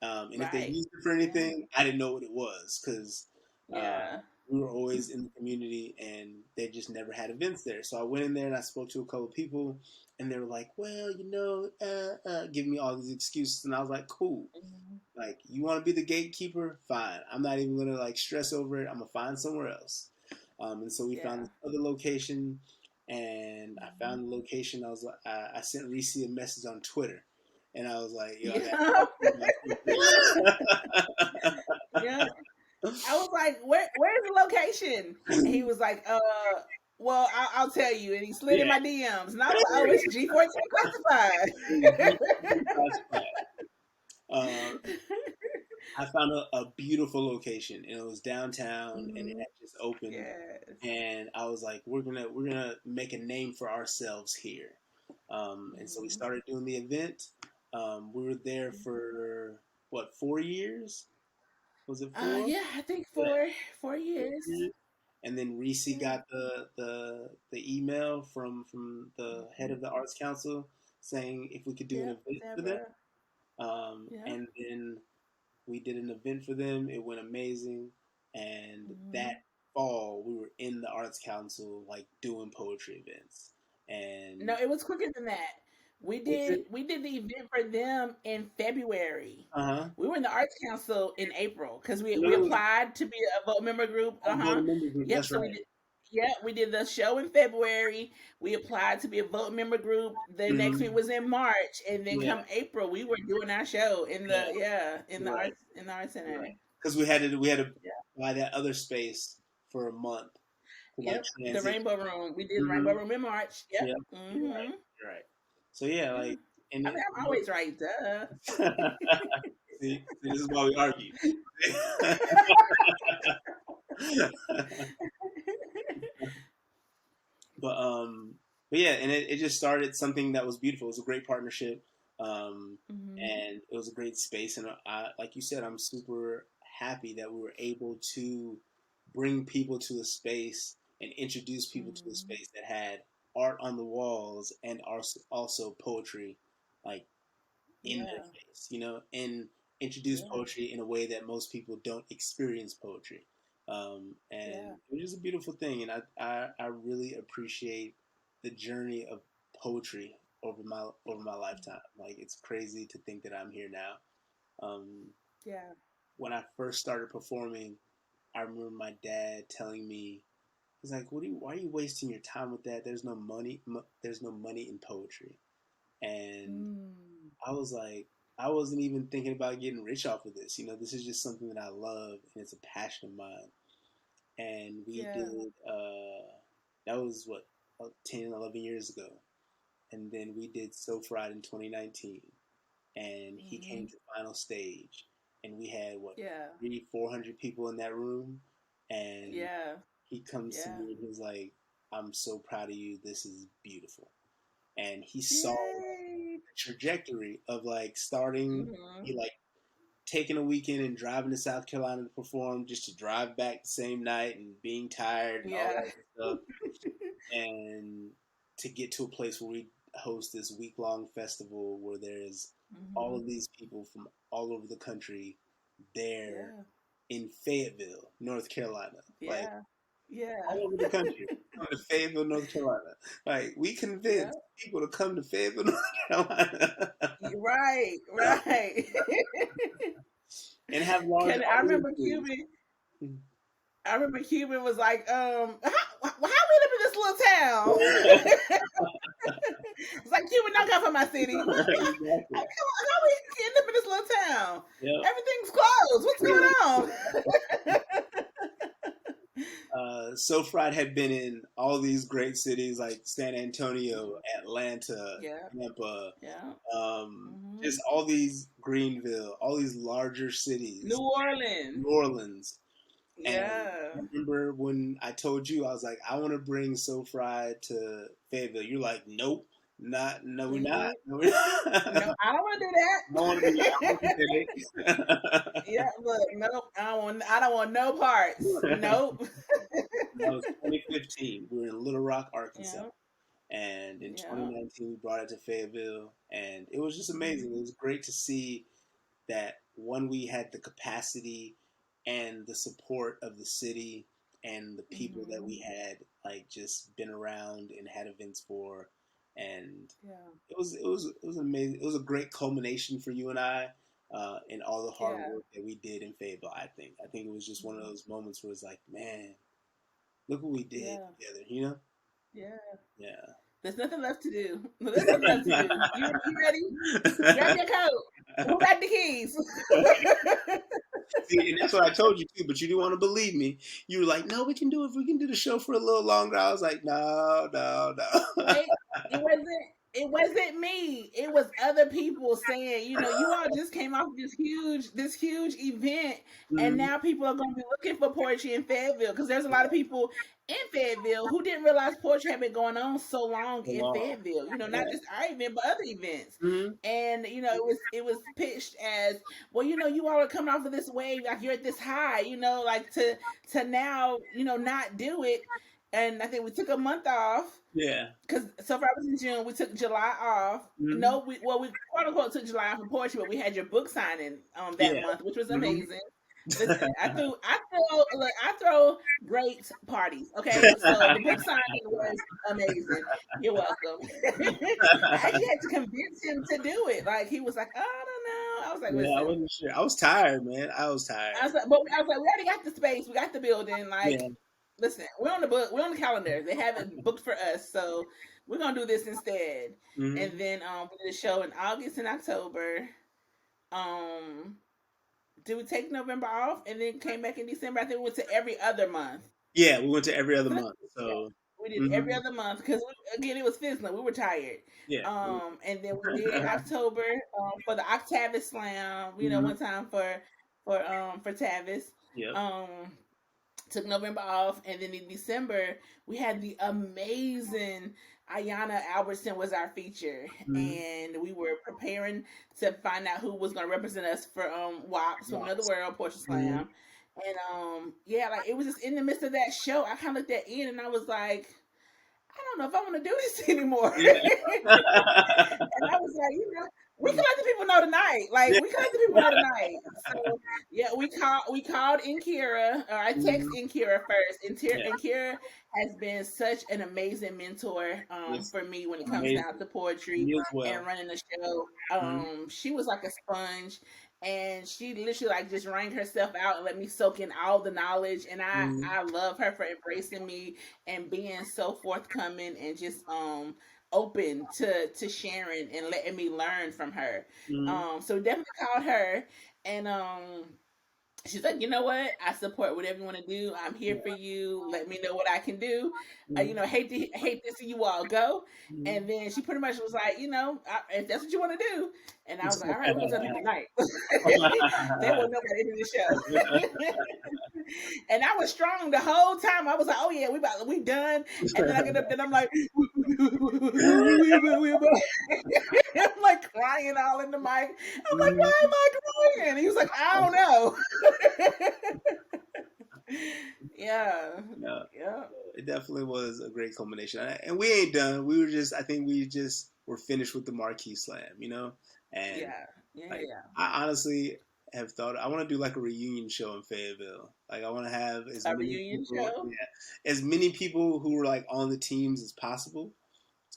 And if they Right. used it for Yeah. anything, I didn't know what it was because uh, Yeah. we were always in the community and they just never had events there. So I went in there and I spoke to a couple of people and they were like, well, giving me all these excuses. And I was like, cool. Mhm. Like, you want to be the gatekeeper? Fine. I'm not even going to like stress over it. I'm going to find somewhere else. And so we found Yeah. this other location and I Mhm. found the location. I sent Reese a message on Twitter and I was like, yo, I got to Yeah. talk to you about something. Yeah. I was like, where's the location? And he was like, well, I'll tell you. And he slid in Yeah. my DMs. And I was like, oh, it's G14 classified. Um, I found a beautiful location, and it was downtown, and it Mhm. had just opened. Yes. And I was like, we're gonna make a name for ourselves here. And so we Mhm. started doing the event. We were there for what 4 years? Was it four? Yeah, I think Yeah, 4 years. 4 years. And then Reese Yeah. got the email from the head Mhm. of the Arts Council saying if we could do an Yep, event for them. Deborah. Yep. And then we did an event for them. It went amazing. And that Mhm. fall, we were in the Arts Council, like doing poetry events. No, And it was quicker than that. We was did it? we did the event for them in February. Uh huh. We were in the Arts Council in April because we Literally, applied to be a vote member group. a Uh-huh. voting member group. Yep. That's So right. we did the show in February. We applied to be a vote member group. The next week Mm-hmm. was in March, and then Yeah, come April, we were doing our show yeah, in you're right. the arts You're center. right. Because we had to Yeah. buy that other space for a month to like Yep. The transition. Rainbow Room. We did the Rainbow Mm-hmm. Room in March. Yep. Yep. You're right. Mm-hmm. You're right. So yeah, Yeah. like and I mean, it. I'm always right. Duh. See, this is why we argue. but um, but yeah, and it just started something that was beautiful. It was a great partnership, Hmm. and it was a great space. And like you said, I'm super happy that we were able to bring people to a space and introduce people to a Hmm. space that had art on the walls and also poetry, like in their Yeah. face, and introduce Yeah. poetry in a way that most people don't experience poetry. And Yeah. it was just a beautiful thing, and I really appreciate the journey of poetry over my lifetime. Like it's crazy to think that I'm here now. Um, Yeah. when I first started performing, I remember my dad telling me, he's like, why are you wasting your time with that? There's no money in poetry." And Mm. I was like, I wasn't even thinking about getting rich off of this. This is just something that I love and it's a passion of mine. And we Yeah. did, that was what, 10, 11 years ago. And then we did So Fried in 2019. And he came Hmm. to final stage. And we had, what, Yeah. 400 people in that room. And Yeah. he comes to Yeah. me and he's like, I'm so proud of you. This is beautiful. And he saw Yay. the trajectory of like starting, Hmm. he like taking a weekend and driving to South Carolina to perform, just to drive back the same night and being tired and all Yeah. that stuff, and to get to a place where we host this week long festival where there's all Hmm. of these people from all over the country there Yeah. in Fayetteville, North Carolina, like Yeah. Yeah. all over the country. Come to Fayetteville, North Carolina. Like we Yeah. convinced people to come to Fayetteville, North Carolina, Right. Right. and have large Can I remember audiences. Cuban? I remember Cuban was like, how we live in this little town? It's like Cuban, don't come from my city. What? Exactly. How we end up in this little town? Yep. Everything's closed. What's going on? So Fried had been in all these great cities like San Antonio, Atlanta, Yeah, Tampa, yeah. just Hmm. all these Greenville, all these larger New cities, Orleans. New Orleans. And Yeah. I remember when I told you, I was like, I want to bring So Fried to Fayetteville. You're like, nope, not, no, we're not. Nope. No, we're No, not. I don't want to I want to do be, I want that. to be Yeah, look, nope. I don't want no parts. big. Nope. That was 2015. We were in Little Rock, Arkansas. Yeah. And in Yeah. 2019, we brought it to Fayetteville. And it was just amazing. It Mhm. was great to see that one, we had the capacity and the support of the city and the people that we Mhm. had like just been around and had events for, and Yeah. it was amazing. It was a great culmination for you and I, and all the hard Yeah. work that we did in Fayetteville. I think it was just one of Mhm. those moments where it's like, man, look what we did Yeah. together, you know? Yeah. Yeah. There's nothing left to do. There's nothing left to do. You ready? Grab your coat. Who got the keys? See, and that's what I told you too, but you didn't want to believe me. You were like, "No, we can do it. We can do the show for a little longer." I was like, "No, no, no." Wait, it wasn't it wasn't me. It was other people saying, you all just came off this huge event, and Mhm. now people are going to be looking for poetry in Fayetteville because there's a lot of people in Fayetteville who didn't realize poetry had been going on so long So in long. Fayettille. Yeah. Not just our event, but other events. Hmm. And it was pitched as, well, you all are coming off of this wave, like you're at this high, like to now, not do it. And I think we took a month off Yeah. because so far was in June. We took July off. Hmm. No, we quote unquote took July off for poetry, but we had your book signing that Yeah. month, which was Hmm. amazing. Listen, I throw great parties. Okay, so the book signing was amazing. You're welcome. I actually had to convince him to do it. Like he was like, oh, I don't know. I was like, Yeah, I listen. wasn't sure. I was tired, man. I was I tired. was like, but I was like, we already got the space, we got the building. Like, Yeah. listen, we're on the book, we're on the calendar. They have it booked for us, so we're gonna do this instead. Hmm. And then we did a show in August and October. Um, did we take November off and then came back in December? I think we went to every other month. Yeah, we went to every other So month. yeah, So. we did every Hmm. other month because again it was fizzling. We were tired. Yeah. And then we did October for the Octavis Slam. Hmm. One time for Tavis. Yep. Um, took November off, and then in December we had the amazing Ayana Albertson was our feature, Hmm. and we were preparing to find out who was going to represent us for WAP, Swimming of the World, Poetry Hmm. Slam, and yeah, like it was just in the midst of that show. I kind of looked at Ian and I was like, I don't know if I want to do this anymore. Yeah. And I was like, we can let the people know tonight. Like Yeah. we can let the people know tonight. So yeah, we called Inkira, or I text Mhm. Inkira first. And Yeah. Inkira has been such an amazing mentor Yes. for me when it comes down Amazing. to poetry Me as and well. running the show. Mhm. She was like a sponge, and she literally like just wrung herself out and let me soak in all the knowledge. And I Mhm. I love her for embracing me and being so forthcoming and just open to sharing and letting me learn from her. Mhm. So we definitely called her, and she's like, you know what? I support whatever you want to do. I'm here for Yeah. you. Let me know what I can do. Mhm. Hate to see you all go. Mhm. And then she pretty much was like, if that's what you want to do. And I was like, all right, we're gonna tell people tonight. They will know by the end of the show. And I was strong the whole time. I was like, oh yeah, we done. And then I get up and I'm like, I'm like crying all in the mic. I'm like, why Mhm. am I crying? And he was like, I don't know. Yeah. Yeah. Yeah. It definitely was a great culmination, and we ain't done. We were just, I think we just were finished with the Marquee Slam, and Yeah. Yeah. like Yeah. I honestly have thought I want to do like a reunion show in Fayetteville. Like I want to have as A many reunion people, show. yeah, as many people who were like on the teams as possible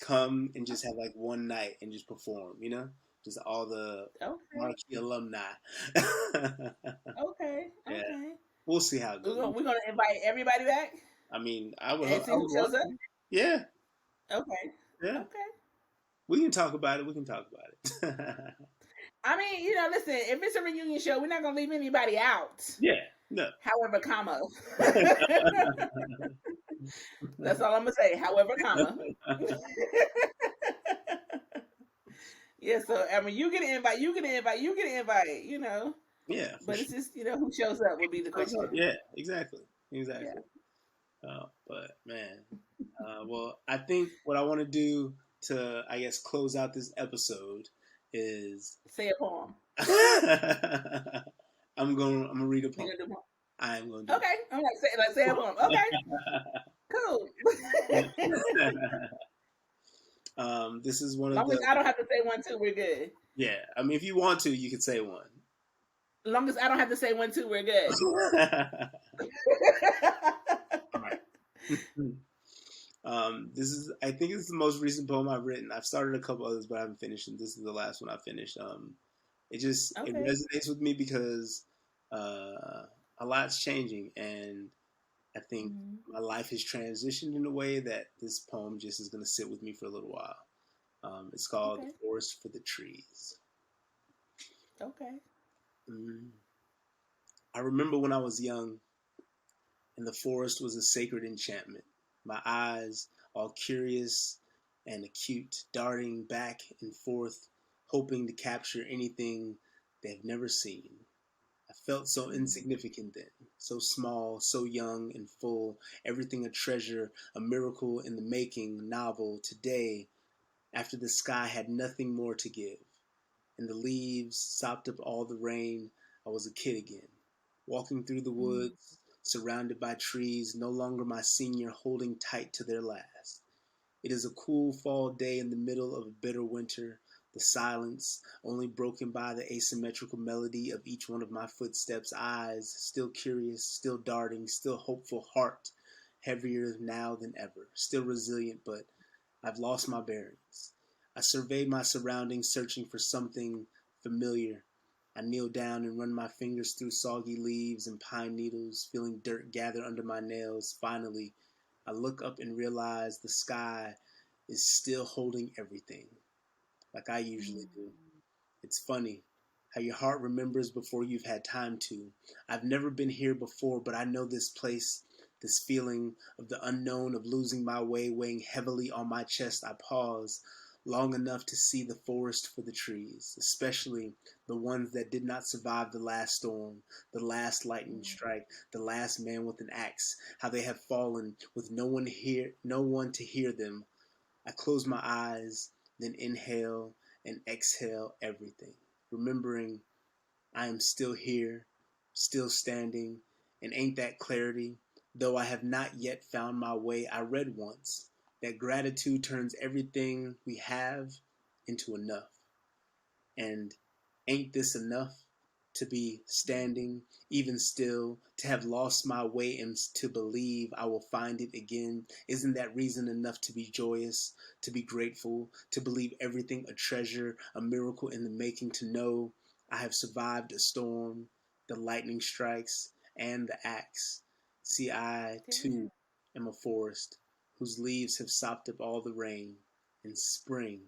come and just have like one night and just perform, just all the Okay. Marquee alumni. Okay. Yeah, Okay. we'll see how it goes. We're gonna invite everybody back I mean, and see I who would shows want up. to. Yeah, Okay. yeah. Okay. We can talk about it. We can talk about it. I mean, listen, if it's a reunion show, we're not gonna leave anybody out. Yeah, no. However, comma. That's all I'm gonna say. However, comma. Yeah, so I mean, you get an invite, you get an invite, you get an invite, Yeah, for But it's sure. just who shows up would be the question. Yeah, exactly, Yeah. exactly. But man, well, I think what I want to do to, I guess, close out this episode is Say a poem. I'm gonna read a You poem. gonna do a poem? I am gonna do. Okay. I'm say a poem. Okay. Cool. This is one of Long as the. I don't have to say one too, we're good. Yeah, I mean, if you want to, you could say one. Long as I don't have to say one too, we're good. All right. This is, I think it's the most recent poem I've written. I've started a couple others, but I haven't finished, and this is the last one I finished. It Okay. resonates with me because a lot's changing, and I think Mm-hmm. my life has transitioned in a way that this poem just is going to sit with me for a little while. It's called Okay. "The Forest for the Trees." Okay. Mm. I remember when I was young, and the forest was a sacred enchantment. My eyes, all curious and acute, darting back and forth, hoping to capture anything they've never seen. I felt so Mm-hmm. insignificant then, so small, so young and full, everything a treasure, a miracle in the making, novel. Today, after the sky had nothing more to give, and the leaves sopped up all the rain, I was a kid again, walking through the Mm-hmm. woods, surrounded by trees, no longer my senior, holding tight to their last. It is a cool fall day in the middle of a bitter winter, the silence only broken by the asymmetrical melody of each one of my footsteps, eyes still curious, still darting, still hopeful, heart heavier now than ever, still resilient, but I've lost my bearings. I survey my surroundings, searching for something familiar. I kneel down and run my fingers through soggy leaves and pine needles, feeling dirt gather under my nails. Finally, I look up and realize the sky is still holding everything, like I usually do. It's funny how your heart remembers before you've had time to. I've never been here before, but I know this place, this feeling of the unknown, of losing my way weighing heavily on my chest. I pause long enough to see the forest for the trees, especially the ones that did not survive the last storm, the last lightning strike, the last man with an axe, how they have fallen with no one to hear them. I close my eyes, then inhale and exhale everything, remembering I am still here, still standing, and ain't that clarity? Though I have not yet found my way, I read once that gratitude turns everything we have into enough. And ain't this enough to be standing, even still, to have lost my way and to believe I will find it again? Isn't that reason enough to be joyous, to be grateful, to believe everything a treasure, a miracle in the making, to know I have survived a storm, the lightning strikes, and the axe? See, I, too, am a forest whose leaves have sopped up all the rain, and spring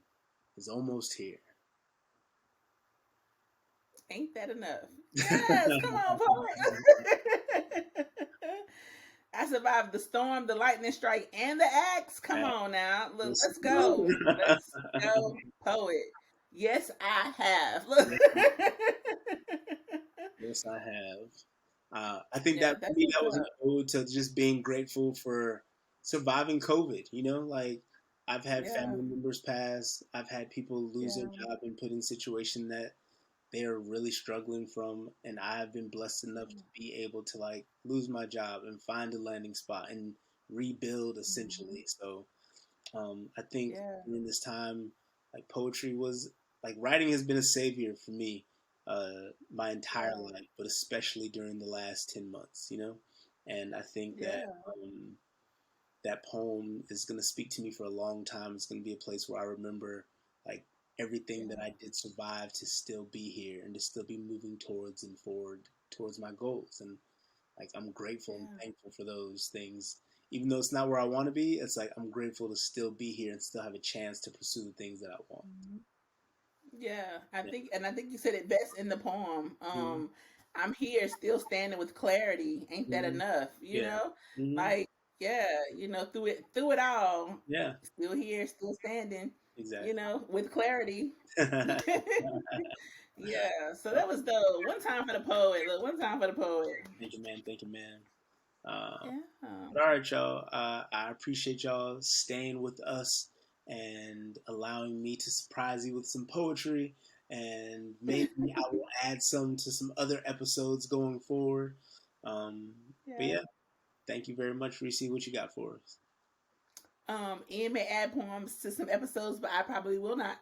is almost here. Ain't that enough? Yes, come on, poet. I survived the storm, the lightning strike, and the axe. Come on now. Look, Yes. let's go. Let's go, poet. Yes, I have. Look. Yes, yes, I have. I think Yeah, that for that's me, what's that was an up. ode to just being grateful for surviving COVID. Like I've had Yeah, family members pass. I've had people lose their yeah, job and put in situation that they are really struggling from, and I've been blessed enough to be able to like lose my job and find a landing spot and rebuild mhm, essentially. So I think yeah, during this time, like poetry was like writing has been a savior for me my entire yeah, life, but especially during the last 10 months. And I think that yeah, that poem is going to speak to me for a long time. It's going to be a place where I remember like everything that yeah, I did survive to still be here and to still be moving towards and forward towards my goals. And Like I'm grateful and Yeah. thankful for those things. Even though it's not where I want to be, it's like I'm grateful to still be here and still have a chance to pursue the things that I want. Mhm. Yeah, Yeah. I think you said it best in the poem. Mm-hmm. I'm here still standing with clarity. Ain't that Mm-hmm. enough? Yeah. Mm-hmm. Like, yeah, through it all, Yeah. still here, still standing, Exactly. with clarity. Thank Yeah, so that was the one time for the poet. Look, one time for the poet. you, man. Thank you, man. Uh, Yeah. but all right, y'all. I appreciate y'all staying with us and allowing me to surprise you with some poetry. And maybe I will add some to some other episodes going forward. Um, but Yeah. yeah, thank you very much, Reese. What you got for us? Ian may add poems to some episodes, but I probably will not.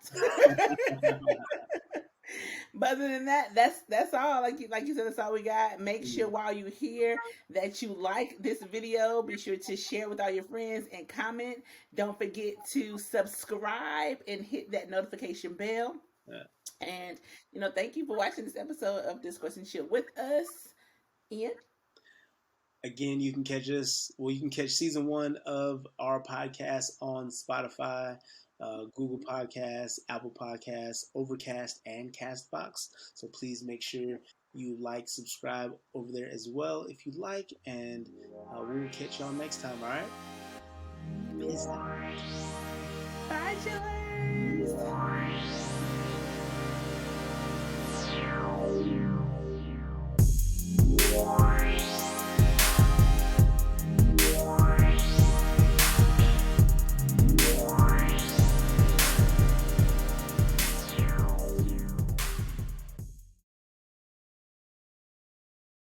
But other than that, that's all. Like you said, that's all we got. Make sure while you're here that you like this video. Be sure to share with all your friends and comment. Don't forget to subscribe and hit that notification bell. Yeah. And thank you for watching this episode of Discourse and Chill with us, Ian. Again, you can catch us. Well, you can catch season one of our podcast on Spotify, Google Podcasts, Apple Podcasts, Overcast, and Castbox. So please make sure you like, subscribe over there as well if you like, and we will catch y'all next time. All right, peace out. Bye, chillers.